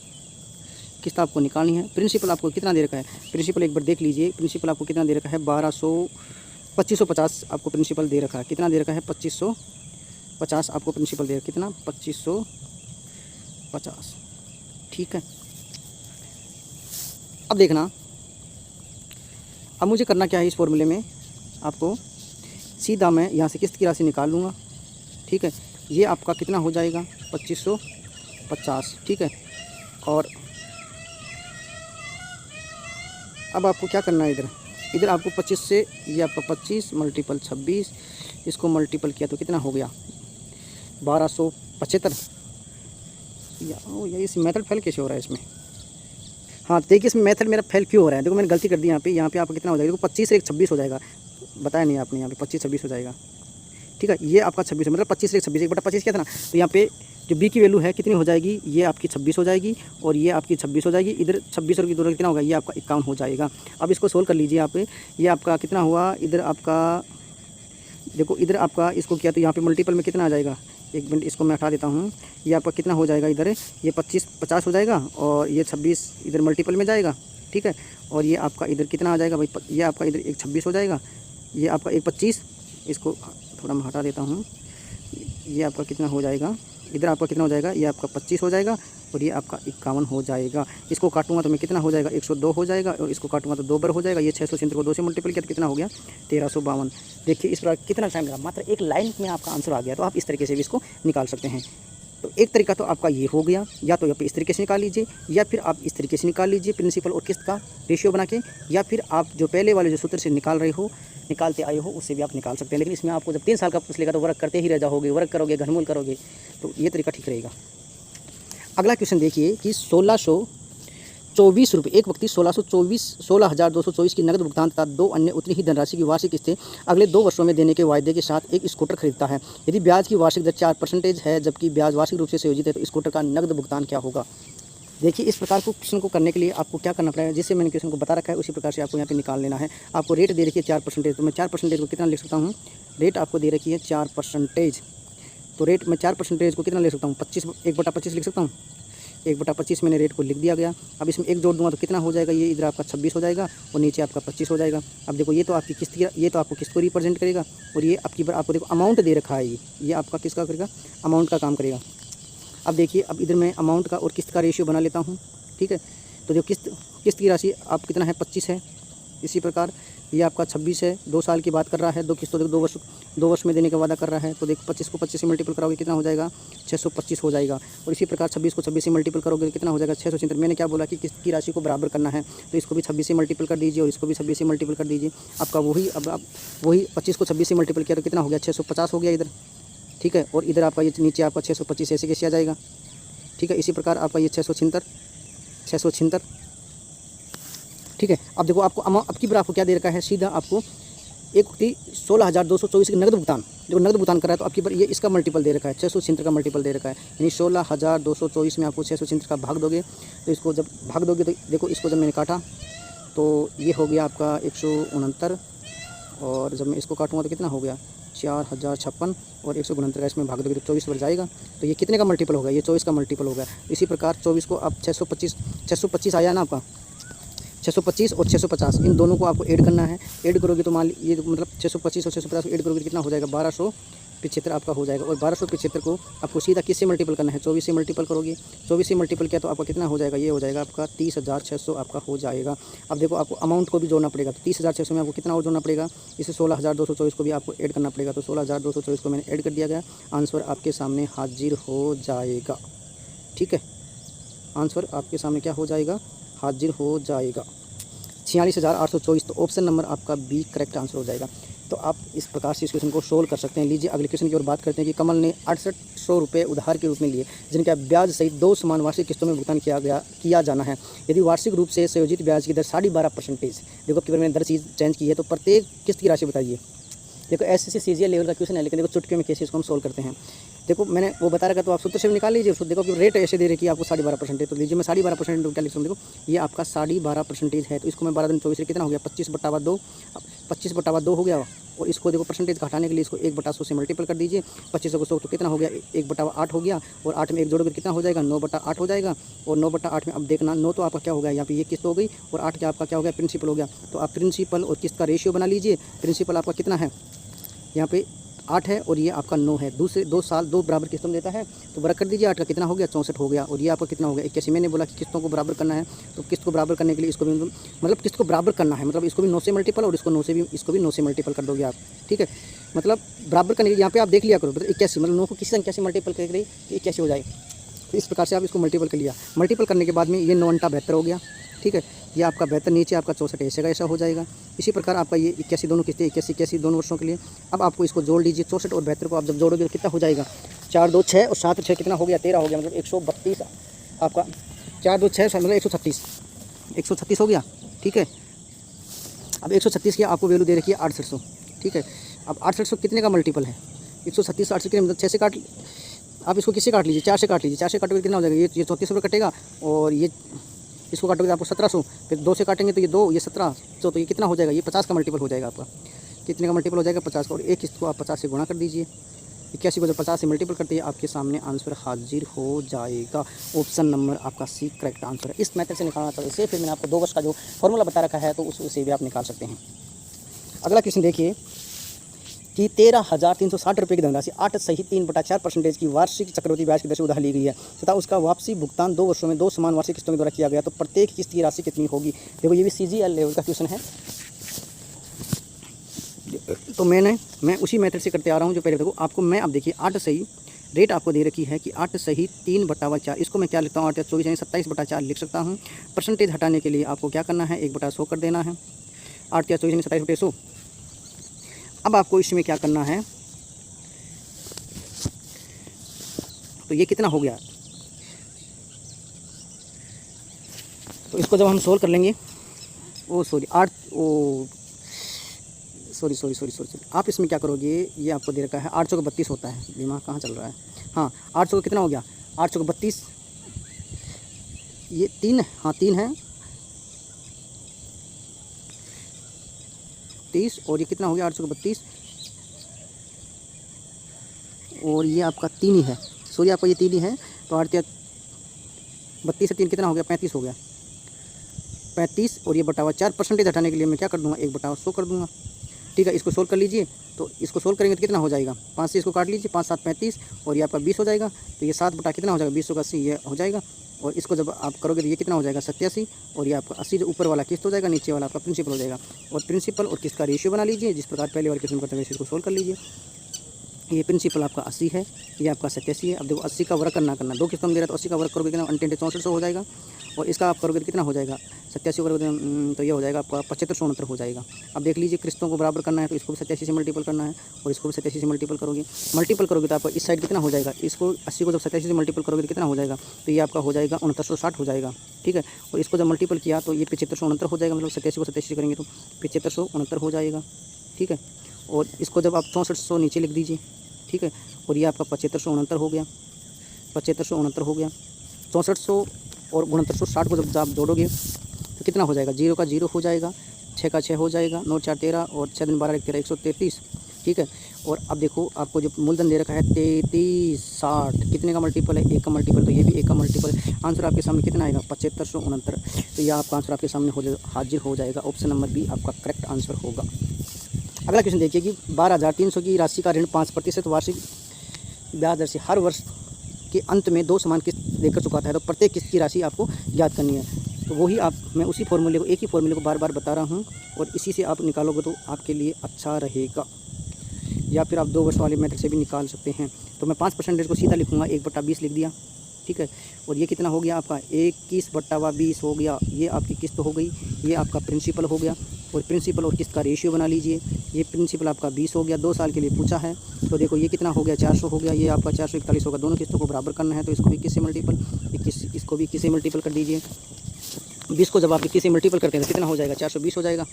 किस्त आपको निकालनी है। प्रिंसिपल आपको कितना दे रखा है, प्रिंसिपल एक बार देख लीजिए। प्रिंसिपल आपको कितना दे रखा है, 2550 आपको प्रिंसिपल दे रखा है। कितना दे रखा है, 2550 आपको प्रिंसिपल दे रखा है। कितना, 2550। ठीक है, अब देखना, अब मुझे करना क्या है इस फॉर्मूले में, आपको सीधा मैं यहाँ से किस्त की राशि निकाल लूँगा। ठीक है, ये आपका कितना हो जाएगा, 2550। ठीक है, और अब आपको क्या करना है, इधर आपको 25 से, ये आपका 25 मल्टीपल 26, इसको मल्टीपल किया तो कितना हो गया, 1275। या इस मेथड फेल कैसे हो रहा है इसमें। हाँ देखिए, इसमें मेथड मेरा फेल क्यों हो रहा है, देखो मैंने गलती कर दी यहाँ पे आपका कितना हो जाएगा, देखो 25 से 26 हो जाएगा, बताया नहीं आपने, यहाँ पे 25-26 हो जाएगा। ठीक है, ये आपका 26 है, मतलब 25 से 26, 1/25 क्या था ना। तो यहाँ पे जो बी की वैल्यू है कितनी हो जाएगी, ये आपकी 26 हो जाएगी और ये आपकी 26 हो जाएगी। इधर 26 और इधर कितना होगा, ये आपका 51 हो जाएगा। अब इसको सोल्व कर लीजिए आप। ये आपका कितना हुआ, इधर आपका देखो, इधर आपका इसको किया तो यहाँ पे मल्टीपल में कितना आ जाएगा, एक मिनट इसको मैं हटा देता हूँ। ये आपका कितना हो जाएगा, इधर ये 25-50 हो जाएगा और ये 26 इधर मल्टीपल में जाएगा। ठीक है, और ये आपका इधर कितना आ जाएगा भाई, ये आपका इधर एक 26 हो जाएगा, ये आपका एक 25, इसको थोड़ा मैं हटा देता हूँ। ये आपका कितना हो जाएगा, इधर आपका कितना हो जाएगा, ये आपका 25 हो जाएगा और ये आपका 51 हो जाएगा। इसको काटूंगा तो मैं कितना हो जाएगा, 102 हो जाएगा, और इसको काटूंगा तो 2 बार हो जाएगा। ये 670 को 2 से मल्टीपल किया तो कितना हो गया, 1352। देखिए इस प्रकार कितना टाइम लगा, मात्र एक लाइन में आपका आंसर आ गया। तो आप इस तरीके से भी इसको निकाल सकते हैं। तो एक तरीका तो आपका ये हो गया, या तो यहाँ पे इस तरीके से निकाल लीजिए, या फिर आप इस तरीके से निकाल लीजिए प्रिंसिपल और किस्त का रेशियो बना के, या फिर आप जो पहले वाले जो सूत्र से निकालते आए हो उससे भी आप निकाल सकते हैं। लेकिन इसमें आपको जब 3 साल का पूछ लेगा तो वर्क करते ही रह जाओगे, वर्क करोगे, घनमूल करोगे, तो ये तरीका ठीक रहेगा। अगला क्वेश्चन देखिए कि 1624 रुपये एक व्यक्ति 16,224 की नकद भुगतान तथा 2 अन्य उतनी ही धनराशि की वार्षिक किस्तें अगले 2 वर्षों में देने के वायदे के साथ एक स्कूटर खरीदता है। यदि ब्याज की वार्षिक दर 4% है जबकि ब्याज वार्षिक रूप से संयोजित है तो स्कूटर का नकद भुगतान क्या होगा। देखिए इस प्रकार को क्वेश्चन को करने के लिए आपको क्या करना पड़ेगा, जिससे मैंने क्वेश्चन को बता रखा है उसी प्रकार से आपको यहाँ पे निकाल लेना है। आपको रेट दे रखी है 4%, तो मैं 4% को कितना लिख सकता हूँ, रेट आपको दे रखी है 4%, तो रेट मैं 4% को कितना ले सकता हूँ, 25 1/25 लिख सकता हूँ। 1/25 मैंने रेट को लिख दिया गया। अब इसमें एक जोड़ दूंगा तो कितना हो जाएगा, ये इधर आपका 26 हो जाएगा और नीचे आपका 25 हो जाएगा। अब देखो ये तो आपकी किस्त, ये तो आपको किस्त को रिप्रेजेंट करेगा, और ये आपको देखो अमाउंट दे रखा है, ये आपका किसका करेगा, अमाउंट का काम करेगा। अब देखिए, अब इधर मैं अमाउंट का और किस्त का रेशियो बना लेता हूँ। ठीक है, तो जो किस्त की राशि आप कितना है, 25 है। इसी प्रकार ये आपका 26 है, 2 साल की बात कर रहा है, 2 किस्तों 2 वर्ष में देने का वादा कर रहा है। तो देखो 25 को 25 से मल्टीपल कराओगे कितना हो जाएगा, 625 हो जाएगा। और इसी प्रकार 26 को 26 से मल्टीपल करोगे कितना हो जाएगा, 670। मैंने क्या बोला कि किस्त की राशि को बराबर करना है, तो इसको भी 26 से मल्टीपल कर दीजिए और इसको भी 26 से मल्टीपल कर दीजिए। आपका वही, अब आप वही 25 को 26 से मल्टीपल किया तो कितना हो गया, 650 हो गया इधर। ठीक है, और इधर आपका ये नीचे आपका 625 ऐसे कैसे आ जाएगा। ठीक है, इसी प्रकार आपका ये 676। ठीक है, अब देखो आपको अब की बार आपको क्या दे रखा है, सीधा आपको एक व्यक्ति 16,224 की नगद भुगतान, जो नगद भुगतान कर रहा है, तो आपकी बार ये इसका मल्टीपल दे रखा है, 676 का मल्टीपल दे रखा है। यानी 16,224 में आपको 676 का भाग दोगे, तो इसको जब भाग दोगे तो देखो इसको जब मैंने काटा तो ये हो गया आपका 169, और जब मैं इसको काटूँगा तो कितना हो गया, 4056, और 169 का इसमें भाग दोगे तो 24 बढ़ जाएगा। तो ये कितने का मल्टीपल होगा, ये 24 का मल्टीपल होगा। इसी प्रकार 24 को आप 625 आया ना आपका, 625 और 650 इन दोनों को आपको ऐड करना है। ऐड करोगे तो मान लीजिए, मतलब 625 और 650 ऐड करोगे तो कितना हो जाएगा, 75 आपका हो जाएगा। और 1275 को आपको सीधा किससे मल्टीपल करना है, 24 से मल्टीपल करोगे। 24 से मल्टीपल किया तो आपका कितना हो जाएगा, ये हो जाएगा आपका 30,600 आपका हो जाएगा। अब देखो आपको अमाउंट को भी जोड़ना पड़ेगा, तो 30,600 में आपको कितना और जोड़ना पड़ेगा, इसे 16,224 को भी आपको ऐड करना पड़ेगा। तो 16,224 को मैंने ऐड कर दिया गया, आंसर आपके सामने हाजिर हो जाएगा। ठीक है, आंसर आपके सामने क्या हो जाएगा, हाजिर हो जाएगा 46,824। तो ऑप्शन नंबर आपका बी करेक्ट आंसर हो जाएगा। तो आप इस प्रकार से इस क्वेश्चन को सोल्व कर सकते हैं। लीजिए अगले क्वेश्चन की ओर बात करते हैं कि कमल ने 6800 रुपये उधार के रूप में लिए, जिनका ब्याज सहित 2 समान वार्षिक किस्तों में भुगतान किया जाना है। यदि वार्षिक रूप से संयोजित ब्याज की दर 12.5%, देखो कि मैंने दर चीज़ चेंज की है, तो प्रत्येक किस्त की राशि बताइए। देखो ऐसे सीजीएल लेवल का क्वेश्चन है, लेकिन देखो चुटकियों में कैसे इसको हम सोल्व करते हैं। देखो मैंने वो बता रखा, तो आप सूत्र से भी निकाल लीजिए। देखो कि रेट ऐसे दे रही है कि आपको 12.5% है, तो लीजिए मैं 12.5% क्या लिख सकता हूँ। देखो ये आपका 12.5% है, तो इसको मैं 12 दिन 24 से कितना हो गया, 25/2, 25/2 हो गया। और इसको देखो परसेंटेज का हटाने के लिए इसको 1/100 से मल्टीपल कर दीजिए। 25 को 100 तो कितना हो गया, 1/8 हो गया। और 8 में 1 जोड़ोगे कितना हो जाएगा, 9/8 हो जाएगा। और 9/8 में अब देखना, 9 तो आपका क्या हो गया, यहाँ पे ये किस्त हो गई, और 8 क्या आपका क्या हो गया, प्रिंसिपल हो गया। तो आप प्रिंसिपल और किस्त का रेशियो बना लीजिए। प्रिंसिपल आपका कितना है, यहाँ पे 8 है, और ये आपका 9 है। दूसरे 2 साल 2 बराबर किस्तों में देता है, तो बराबर कर दीजिए। 8 का कितना हो गया, 64 हो गया। और ये आपका कितना हो गया, 81। मैंने बोला कि किस्तों को बराबर करना है, तो किस्त को बराबर करने के लिए इसको भी मतलब किस्त को बराबर करना है, मतलब इसको भी 9 से मल्टीपल, और इसको 9 से मल्टीपल कर दोगे आप। ठीक है, मतलब बराबर करने के लिए यहाँ पे आप देख लिया करो, मतलब 81, मतलब 9 को किसी संख्या से मल्टीपल करके 81 हो जाए। तो इस प्रकार से आप इसको मल्टीपल कर लिया। मल्टीपल करने के बाद में ये 9 × 72 हो गया। ठीक है, ये आपका 72, नीचे आपका 64 ऐसे का ऐसा हो जाएगा। इसी प्रकार आपका ये 81 दोनों किस्तें, 81 दोनों वर्षों के लिए। अब आपको इसको जोड़ लीजिए, 64 और 72 को आप जब जोड़ोगे तो कितना हो जाएगा, 4 2 6 और 7 6 कितना हो गया, 13 हो गया। मतलब 132 आपका 4 2 6 मतलब 136 हो गया। ठीक है, अब 136 की आपको वैल्यू दे रखी है 6800। ठीक है, अब 6800 कितने का मल्टीपल है, 136 8 के मतलब 6 से काट, आप इसको किससे काट लीजिए, 4 से काट लीजिए। 4 से काटोगे कितना हो जाएगा, ये 34 रुपये कटेगा, और ये इसको काटोगे तो आपको 1700, फिर 2 से काटेंगे तो ये 2, ये 17, तो ये कितना हो जाएगा, ये 50 का मल्टीपल हो जाएगा आपका। कितने का मल्टीपल हो जाएगा, 50 का। और एक किस्त को आप 50 से गुणा कर दीजिए। 81 को जब 50 से मल्टीपल करते हैं, आपके सामने आंसर हाजिर हो जाएगा। ऑप्शन नंबर आपका सी करेक्ट आंसर है। इस मेथड से निकालना चाहिए। इसे फिर मैंने आपको 2 वर्ष का जो फॉर्मूला बता रखा है, तो उससे भी आप निकाल सकते हैं। अगला क्वेश्चन देखिए कि 13,360 रुपये की धनराशि 8 सही 3/4% की वार्षिक चक्रवृद्धि ब्याज की दर से उधार ली गई है तथा उसका वापसी भुगतान 2 वर्षों में 2 समान वार्षिक किस्तों के द्वारा किया गया, तो प्रत्येक किस्त की राशि कितनी होगी। देखो ये भी सीजीएल लेवल का क्वेश्चन है, तो मैं उसी मेथड से करते आ रहा हूँ जो पहले। देखो आपको मैं अब देखिए 8 सही रेट आपको दे रखी है कि 8 सही 3/4, इसको मैं क्या लिखता हूँ, 8 या 24 यानी 27/4 लिख सकता हूँ। परसेंटेज हटाने के लिए आपको क्या करना है, 1/100 कर देना है। 8 या 24 यानी 27/100। अब आपको इसमें क्या करना है, तो ये कितना हो गया, तो इसको जब हम सोल्व कर लेंगे, सॉरी आप इसमें क्या करोगे, ये आपको दे रखा है 800 का 32 होता है, दिमाग कहाँ चल रहा है। हाँ 800 का कितना हो गया, 800 का 32, ये 3, हाँ 3 है 30, और ये कितना हो गया 800 का 32, और ये आपका 3 ही है, सॉरी आपका ये 3 ही है। तो 8 या 32 से 3 कितना हो गया, 35 हो गया, 35, और ये बटा हुआ 4। परसेंटेज हटाने के लिए मैं क्या कर दूँगा, 1/100 कर दूँगा। ठीक है, इसको सोल्व कर लीजिए। तो इसको सोल्व करेंगे तो कितना हो जाएगा, 5 से इसको काट लीजिए, 5 7 35, और ये आपका 20 हो जाएगा। तो ये 7 बटा कितना हो जाएगा, 20 का 80 ये हो जाएगा। और इसको जब आप करोगे तो ये कितना हो जाएगा, 87, और ये आपका 80 जो ऊपर वाला किस्त हो जाएगा, नीचे वाला आपका प्रिंसिपल हो जाएगा। और प्रिंसिपल और किस्त का रेशियो बना लीजिए, जिस प्रकार पहले वाले क्वेश्चन करते हैं इसको सोल्व कर लीजिए। ये प्रिंसिपल आपका 80 है, ये आपका 87 है। अब देखो 80 का वर्ग करना 2 किस्तों में दे रहा है, तो 80 का वर्ग करोगे कितना, 6400 हो जाएगा। और इसका आप करोगे तो कितना हो जाएगा, 87 करोगे तो ये हो जाएगा आपका 7569 हो जाएगा। अब देख लीजिए किस्तों को बराबर करना है, तो इसको भी 87 से मल्टीपल करना है, और इसको भी 87 से मल्टीपल करोगे तो आपको इस साइड कितना हो जाएगा, इसको 80 को जब 87 से मल्टीपल करोगे तो कितना हो जाएगा, तो ये आपका हो जाएगा 6960 हो जाएगा। ठीक है, और इसको जब मल्टीपल किया तो ये 7569 हो जाएगा, मतलब 87 को 87 करेंगे तो 7569 हो जाएगा। ठीक है, और इसको जब आप 6400 नीचे लिख दीजिए। ठीक है, और ये आपका 7569 हो गया, 7569 हो गया। 6400 और 6960 को जब आप जोड़ोगे तो कितना हो जाएगा, 0 का 0 हो जाएगा, 6 का 6 हो जाएगा, 9 4 13, और 6 दिन 12 13 133। ठीक है, और अब देखो आपको जो मूलधन दे रखा है 3360, कितने का मल्टीपल है, 1 का मल्टीपल, तो ये भी 1 का मल्टीपल है। आंसर आपके सामने कितना आएगा, 7569। तो यह आपका आंसर आपके सामने हाजिर हो जाएगा। ऑप्शन नंबर बी आपका करेक्ट आंसर होगा। अगला क्वेश्चन देखिए कि 12,300 की राशि का ऋण 5% वार्षिक ब्याज दर से हर वर्ष के अंत में 2 समान किस्त देकर चुकाता है, तो प्रत्येक किस्त की राशि आपको ज्ञात करनी है। तो वही मैं उसी फॉर्मूले को, एक ही फॉर्मूले को बार बार बता रहा हूँ और इसी से आप निकालोगे तो आपके लिए अच्छा रहेगा, या फिर आप 2 वर्ष वाले मेथड से भी निकाल सकते हैं। तो मैं 5% को सीधा लिखूँगा, 1/20 लिख दिया, ठीक है। और ये कितना हो गया आपका 21/20 हो गया, ये आपकी किस्त हो गई, ये आपका प्रिंसिपल हो गया। और प्रिंसिपल और किस्त का रेशियो बना लीजिए, ये प्रिंसिपल आपका 20 हो गया, 2 साल के लिए पूछा है। तो देखो ये कितना हो गया 400 हो गया, ये आपका 441 होगा। दोनों किस्तों को बराबर करना है, तो इसको भी 21 से मल्टीपल, इसको भी 21 से मल्टीपल कर दीजिए। 20 को जब आप 21 से मल्टीपल करते हैं तो कितना हो जाएगा 420 हो जाएगा,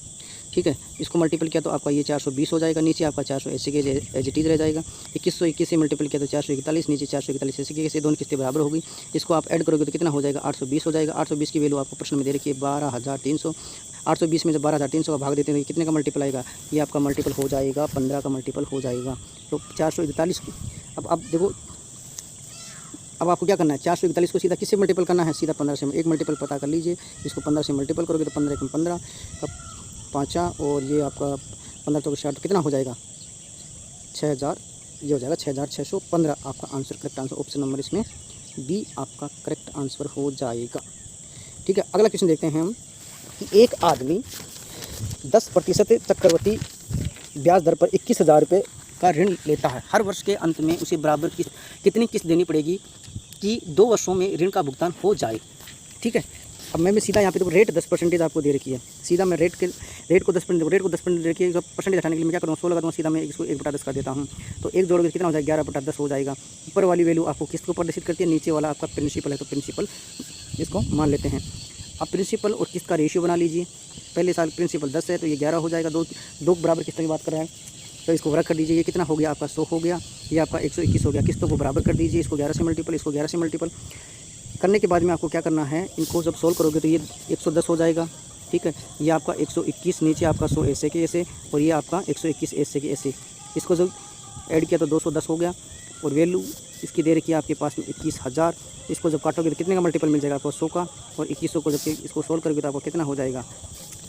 ठीक है। इसको मल्टीपल किया तो आपका ये 420 हो जाएगा, नीचे आपका 480 के एज इट इज़ रह जाएगा। 2121 से मल्टीपल किया तो 441, नीचे 441 ऐसे कैसे दोनों किस्तें बराबर होगी। इसको आप ऐड करोगे तो कितना हो जाएगा 820 हो जाएगा। 820 की वैल्यू आपको प्रश्न में दे रखी है 12,300। 820 में जब 12,300 का भाग देते हैं तो कितने का मल्टीपल आएगा, ये आपका मल्टीपल हो जाएगा 15 का मल्टीपल हो जाएगा। तो 441, अब देखो अब आपको क्या करना है, 441 को सीधा किससे मल्टीपल करना है, सीधा 15 से। एक मल्टीपल पता कर लीजिए, इसको 15 से मल्टीपल करोगे तो 15 × 15 5 और ये आपका 15 तो 60 कितना हो जाएगा 6,000, ये हो जाएगा 6,615 आपका answer, correct answer option number इसमें बी आपका करेक्ट आंसर हो जाएगा, ठीक है। अगला क्वेश्चन देखते हैं हम कि एक आदमी 10% चक्रवृद्धि ब्याज दर पर 21,000 रुपये का ऋण लेता है। हर वर्ष के अंत में उसे बराबर कितनी किस्त देनी पड़ेगी कि 2 वर्षों में ऋण का भुगतान हो जाए, ठीक है। अब मैं सीधा यहाँ पे तो रेट 10% आपको दे रखी है, सीधा मैं रेट को 10% रेट को 10% दे रखी है। परसेंटेज हटाने के लिए मैं क्या करूँगा 16 करूँगा, सीधा मैं इसको 1/10 कर देता हूँ। तो एक जोड़ के कितना हो जाएगा 11/10 हो जाएगा। ऊपर वाली वैल्यू आपको किस्त को प्रदर्शित करती है, नीचे वाला आपका प्रिंसिपल है, तो प्रिंसिपल इसको मान लेते हैं। अब प्रिंसिपल और किस्त का रेशियो बना लीजिए। पहले साल प्रिंसिपल 10 है तो ये 11 हो जाएगा, दो बराबर किस्तों की बात कर रहा है, तो इसको वर्क कर दीजिए। ये कितना हो गया आपका 100 हो गया, ये आपका 121 हो गया। किस्तों को बराबर कर दीजिए, इसको 11 से मल्टीपल, इसको 11 से मल्टीपल करने के बाद में आपको क्या करना है, इनको जब सोल्व करोगे तो ये 110 हो जाएगा, ठीक है। ये आपका 121, नीचे आपका 100 ऐसे के ऐसे, और ये आपका 121 ऐसे के ऐसे। इसको जब ऐड किया तो 210 हो गया, और वैल्यू इसकी दे रखी है आपके पास में 21,000। इसको जब काटोगे तो कितने का मल्टीपल मिल जाएगा आपको 100 का, और 2100 को जब इसको सोल्व करोगे तो आपको कितना हो जाएगा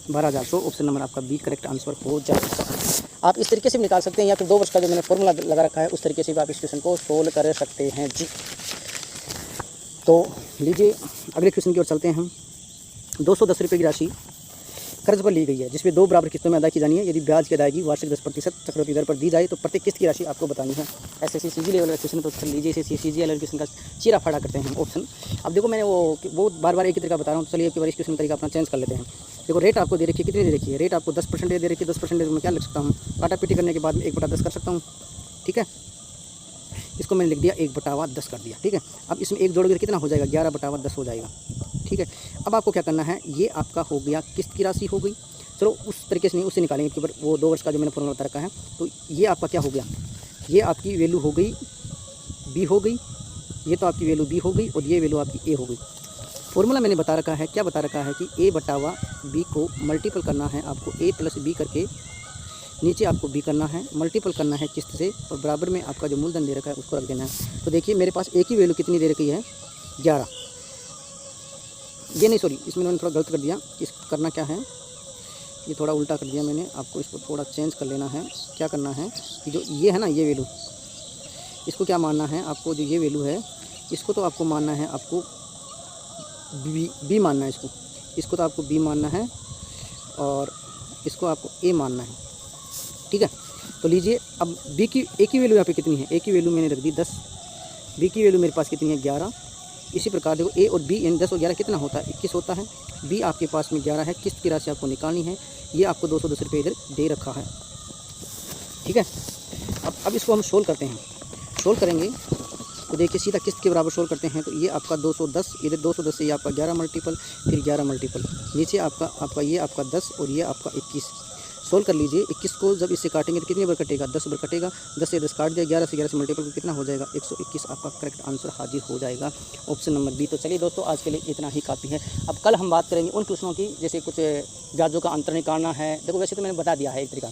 12,100। ऑप्शन नंबर आपका बी करेक्ट आंसर हो जाएगा। आप इस तरीके से भी निकाल सकते हैं, या फिर 2 वर्ष का जो मैंने फॉर्मूला लगा रखा है उस तरीके से भी आप इस क्वेश्चन को सोल्व कर सकते हैं जी। तो लीजिए अगले क्वेश्चन की ओर चलते हैं हम। 210 रुपये की राशि कर्ज पर ली गई है, जिसमें 2 बराबर किस्तों में अदा की जानी है। यदि ब्याज की अदायगी वार्षिक 10% चक्रवृद्धि दर पर दी जाए तो प्रत्येक किस्त की राशि आपको बतानी है। ऐसे सीजी लेवल क्वेश्चन तो कर लीजिए, इसे सीजी लेवल क्वेश्चन का चीरा फाड़ा करते हैं ऑप्शन। अब देखो मैंने वो बार एक ही तरीका बता रहा हूँ, तो चलिए एक बार इस क्वेश्चन तरीका अपना चेंज कर लेते हैं। देखो रेट आपको दे रखी है, कितनी दे रखी है, रेट आपको 10% दे रखी है। 10% में क्या लिख सकता हूँ, काटा पीटी करने के बाद में 1/10 कर सकता हूँ, ठीक है। इसको मैंने लिख दिया 1/10 कर दिया, ठीक है। अब इसमें एक जोड़ोगे तो कितना हो जाएगा 11/10 हो जाएगा, ठीक है। अब आपको क्या करना है, ये आपका हो गया किस्त की राशि हो गई। चलो उस तरीके से नहीं, उससे निकालेंगे के ऊपर वो 2 वर्ष का जो मैंने फॉर्मूला बता रखा है। तो ये आपका क्या हो गया, ये आपकी वैल्यू हो गई बी हो गई, ये तो आपकी वैल्यू बी हो गई, और ये वैल्यू आपकी ए हो गई। फॉर्मूला मैंने बता रखा है, क्या बता रखा है कि a/b को मल्टीपल करना है आपको a + b करके, नीचे आपको b करना है, मल्टीपल करना है किस्त से, और बराबर में आपका जो मूलधन दे रखा है उसको रख देना है। तो देखिए मेरे पास एक ही वैल्यू कितनी दे रखी है 11, ये नहीं सॉरी इसमें मैंने थोड़ा गलत कर दिया। इस करना क्या है, ये थोड़ा उल्टा कर दिया मैंने, आपको इसको थोड़ा चेंज कर लेना है। क्या करना है कि जो ये है ना ये वैल्यू, इसको क्या मानना है आपको, जो ये वैल्यू है इसको तो आपको मानना है, आपको बी मानना है, इसको तो आपको बी मानना है, और इसको आपको ए मानना है, ठीक है। तो लीजिए अब बी की ए की वैल्यू यहाँ पे कितनी है, ए की वैल्यू मैंने रख दी 10, बी की वैल्यू मेरे पास कितनी है 11। इसी प्रकार देखो ए और बी यानी 10 और 11 कितना होता है 21 होता है। बी आपके पास में 11 है, किस्त की राशि आपको निकालनी है, ये आपको 210 रुपये इधर दे रखा है, ठीक है। अब इसको हम सोल्व करते हैं, सोल्व करेंगे तो देखिए सीधा किस्त के बराबर सोल्व करते हैं। तो ये आपका 210, इधर 210 से ये आपका 11 मल्टीपल, फिर 11 मल्टीपल, नीचे आपका ये आपका 10 और ये आपका 21। सोल्व कर लीजिए, 21 को जब इससे काटेंगे तो कितनी बार कटेगा 10 बार कटेगा, 10 से 10 काट दिया, 11 से मल्टीपल को कितना हो जाएगा 121 आपका करेक्ट आंसर हाजिर हो जाएगा, ऑप्शन नंबर बी। तो चलिए दोस्तों आज के लिए इतना ही काफ़ी है। अब कल हम बात करेंगे उन क्वेश्चनों की, जैसे कुछ ब्याजों का अंतर निकालना है। देखो वैसे तो मैंने बता दिया है एक तरीका,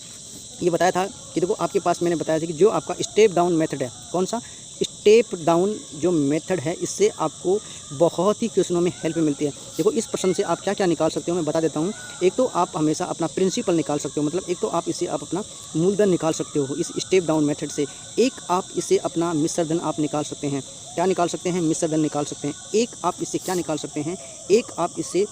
ये बताया था कि देखो आपके पास मैंने बताया था कि जो आपका स्टेप डाउन मेथड है, कौन सा स्टेप डाउन जो मेथड है, इससे आपको बहुत ही क्वेश्चनों में हेल्प मिलती है। देखो इस प्रश्न से आप क्या क्या निकाल सकते हो मैं बता देता हूँ। एक तो आप हमेशा अपना प्रिंसिपल निकाल सकते हो, मतलब एक तो आप इससे आप अपना मूलधन निकाल सकते हो इस स्टेप डाउन मेथड से। एक आप इससे अपना मिश्र धन आप निकाल सकते हैं। क्या निकाल सकते हैं? मिश्र धन निकाल सकते हैं। एक आप इससे क्या निकाल सकते हैं? एक आप इससे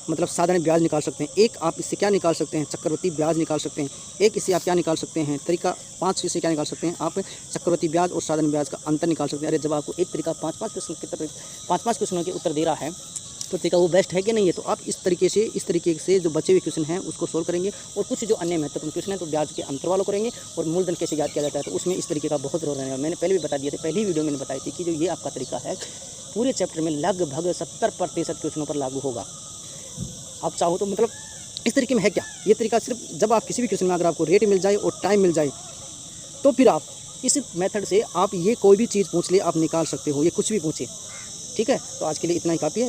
मतलब साधारण ब्याज निकाल सकते हैं। एक आप इससे क्या निकाल सकते हैं? चक्रवृद्धि ब्याज निकाल सकते हैं। एक इससे आप क्या निकाल सकते हैं? तरीका 5 इससे क्या निकाल सकते हैं? आप चक्रवृद्धि ब्याज और साधारण ब्याज का अंतर निकाल सकते हैं। अरे जब आपको एक तरीका 5-5 क्वेश्चनों के उत्तर दे रहा है तो तरीका वो बेस्ट है कि नहीं है? तो आप इस तरीके से जो बचे हुए क्वेश्चन हैं उसको सोल्व करेंगे, और कुछ जो अन्य महत्वपूर्ण क्वेश्चन है तो ब्याज के अंतर वालों करेंगे, और मूलधन कैसे ज्ञात किया जाता है तो उसमें इस तरीके का बहुत रोल रहने वाला। मैंने पहले भी बता दिया था, पहली वीडियो मैंने बताई थी कि जो ये आपका तरीका है पूरे चैप्टर में लगभग 70% क्वेश्चनों पर लागू होगा। आप चाहो तो मतलब इस तरीके में है क्या, ये तरीका सिर्फ जब आप किसी भी क्वेश्चन में अगर आपको रेट मिल जाए और टाइम मिल जाए तो फिर आप इस मेथड से आप ये कोई भी चीज़ पूछ ले आप निकाल सकते हो, ये कुछ भी पूछे। ठीक है, तो आज के लिए इतना ही काफ़ी है।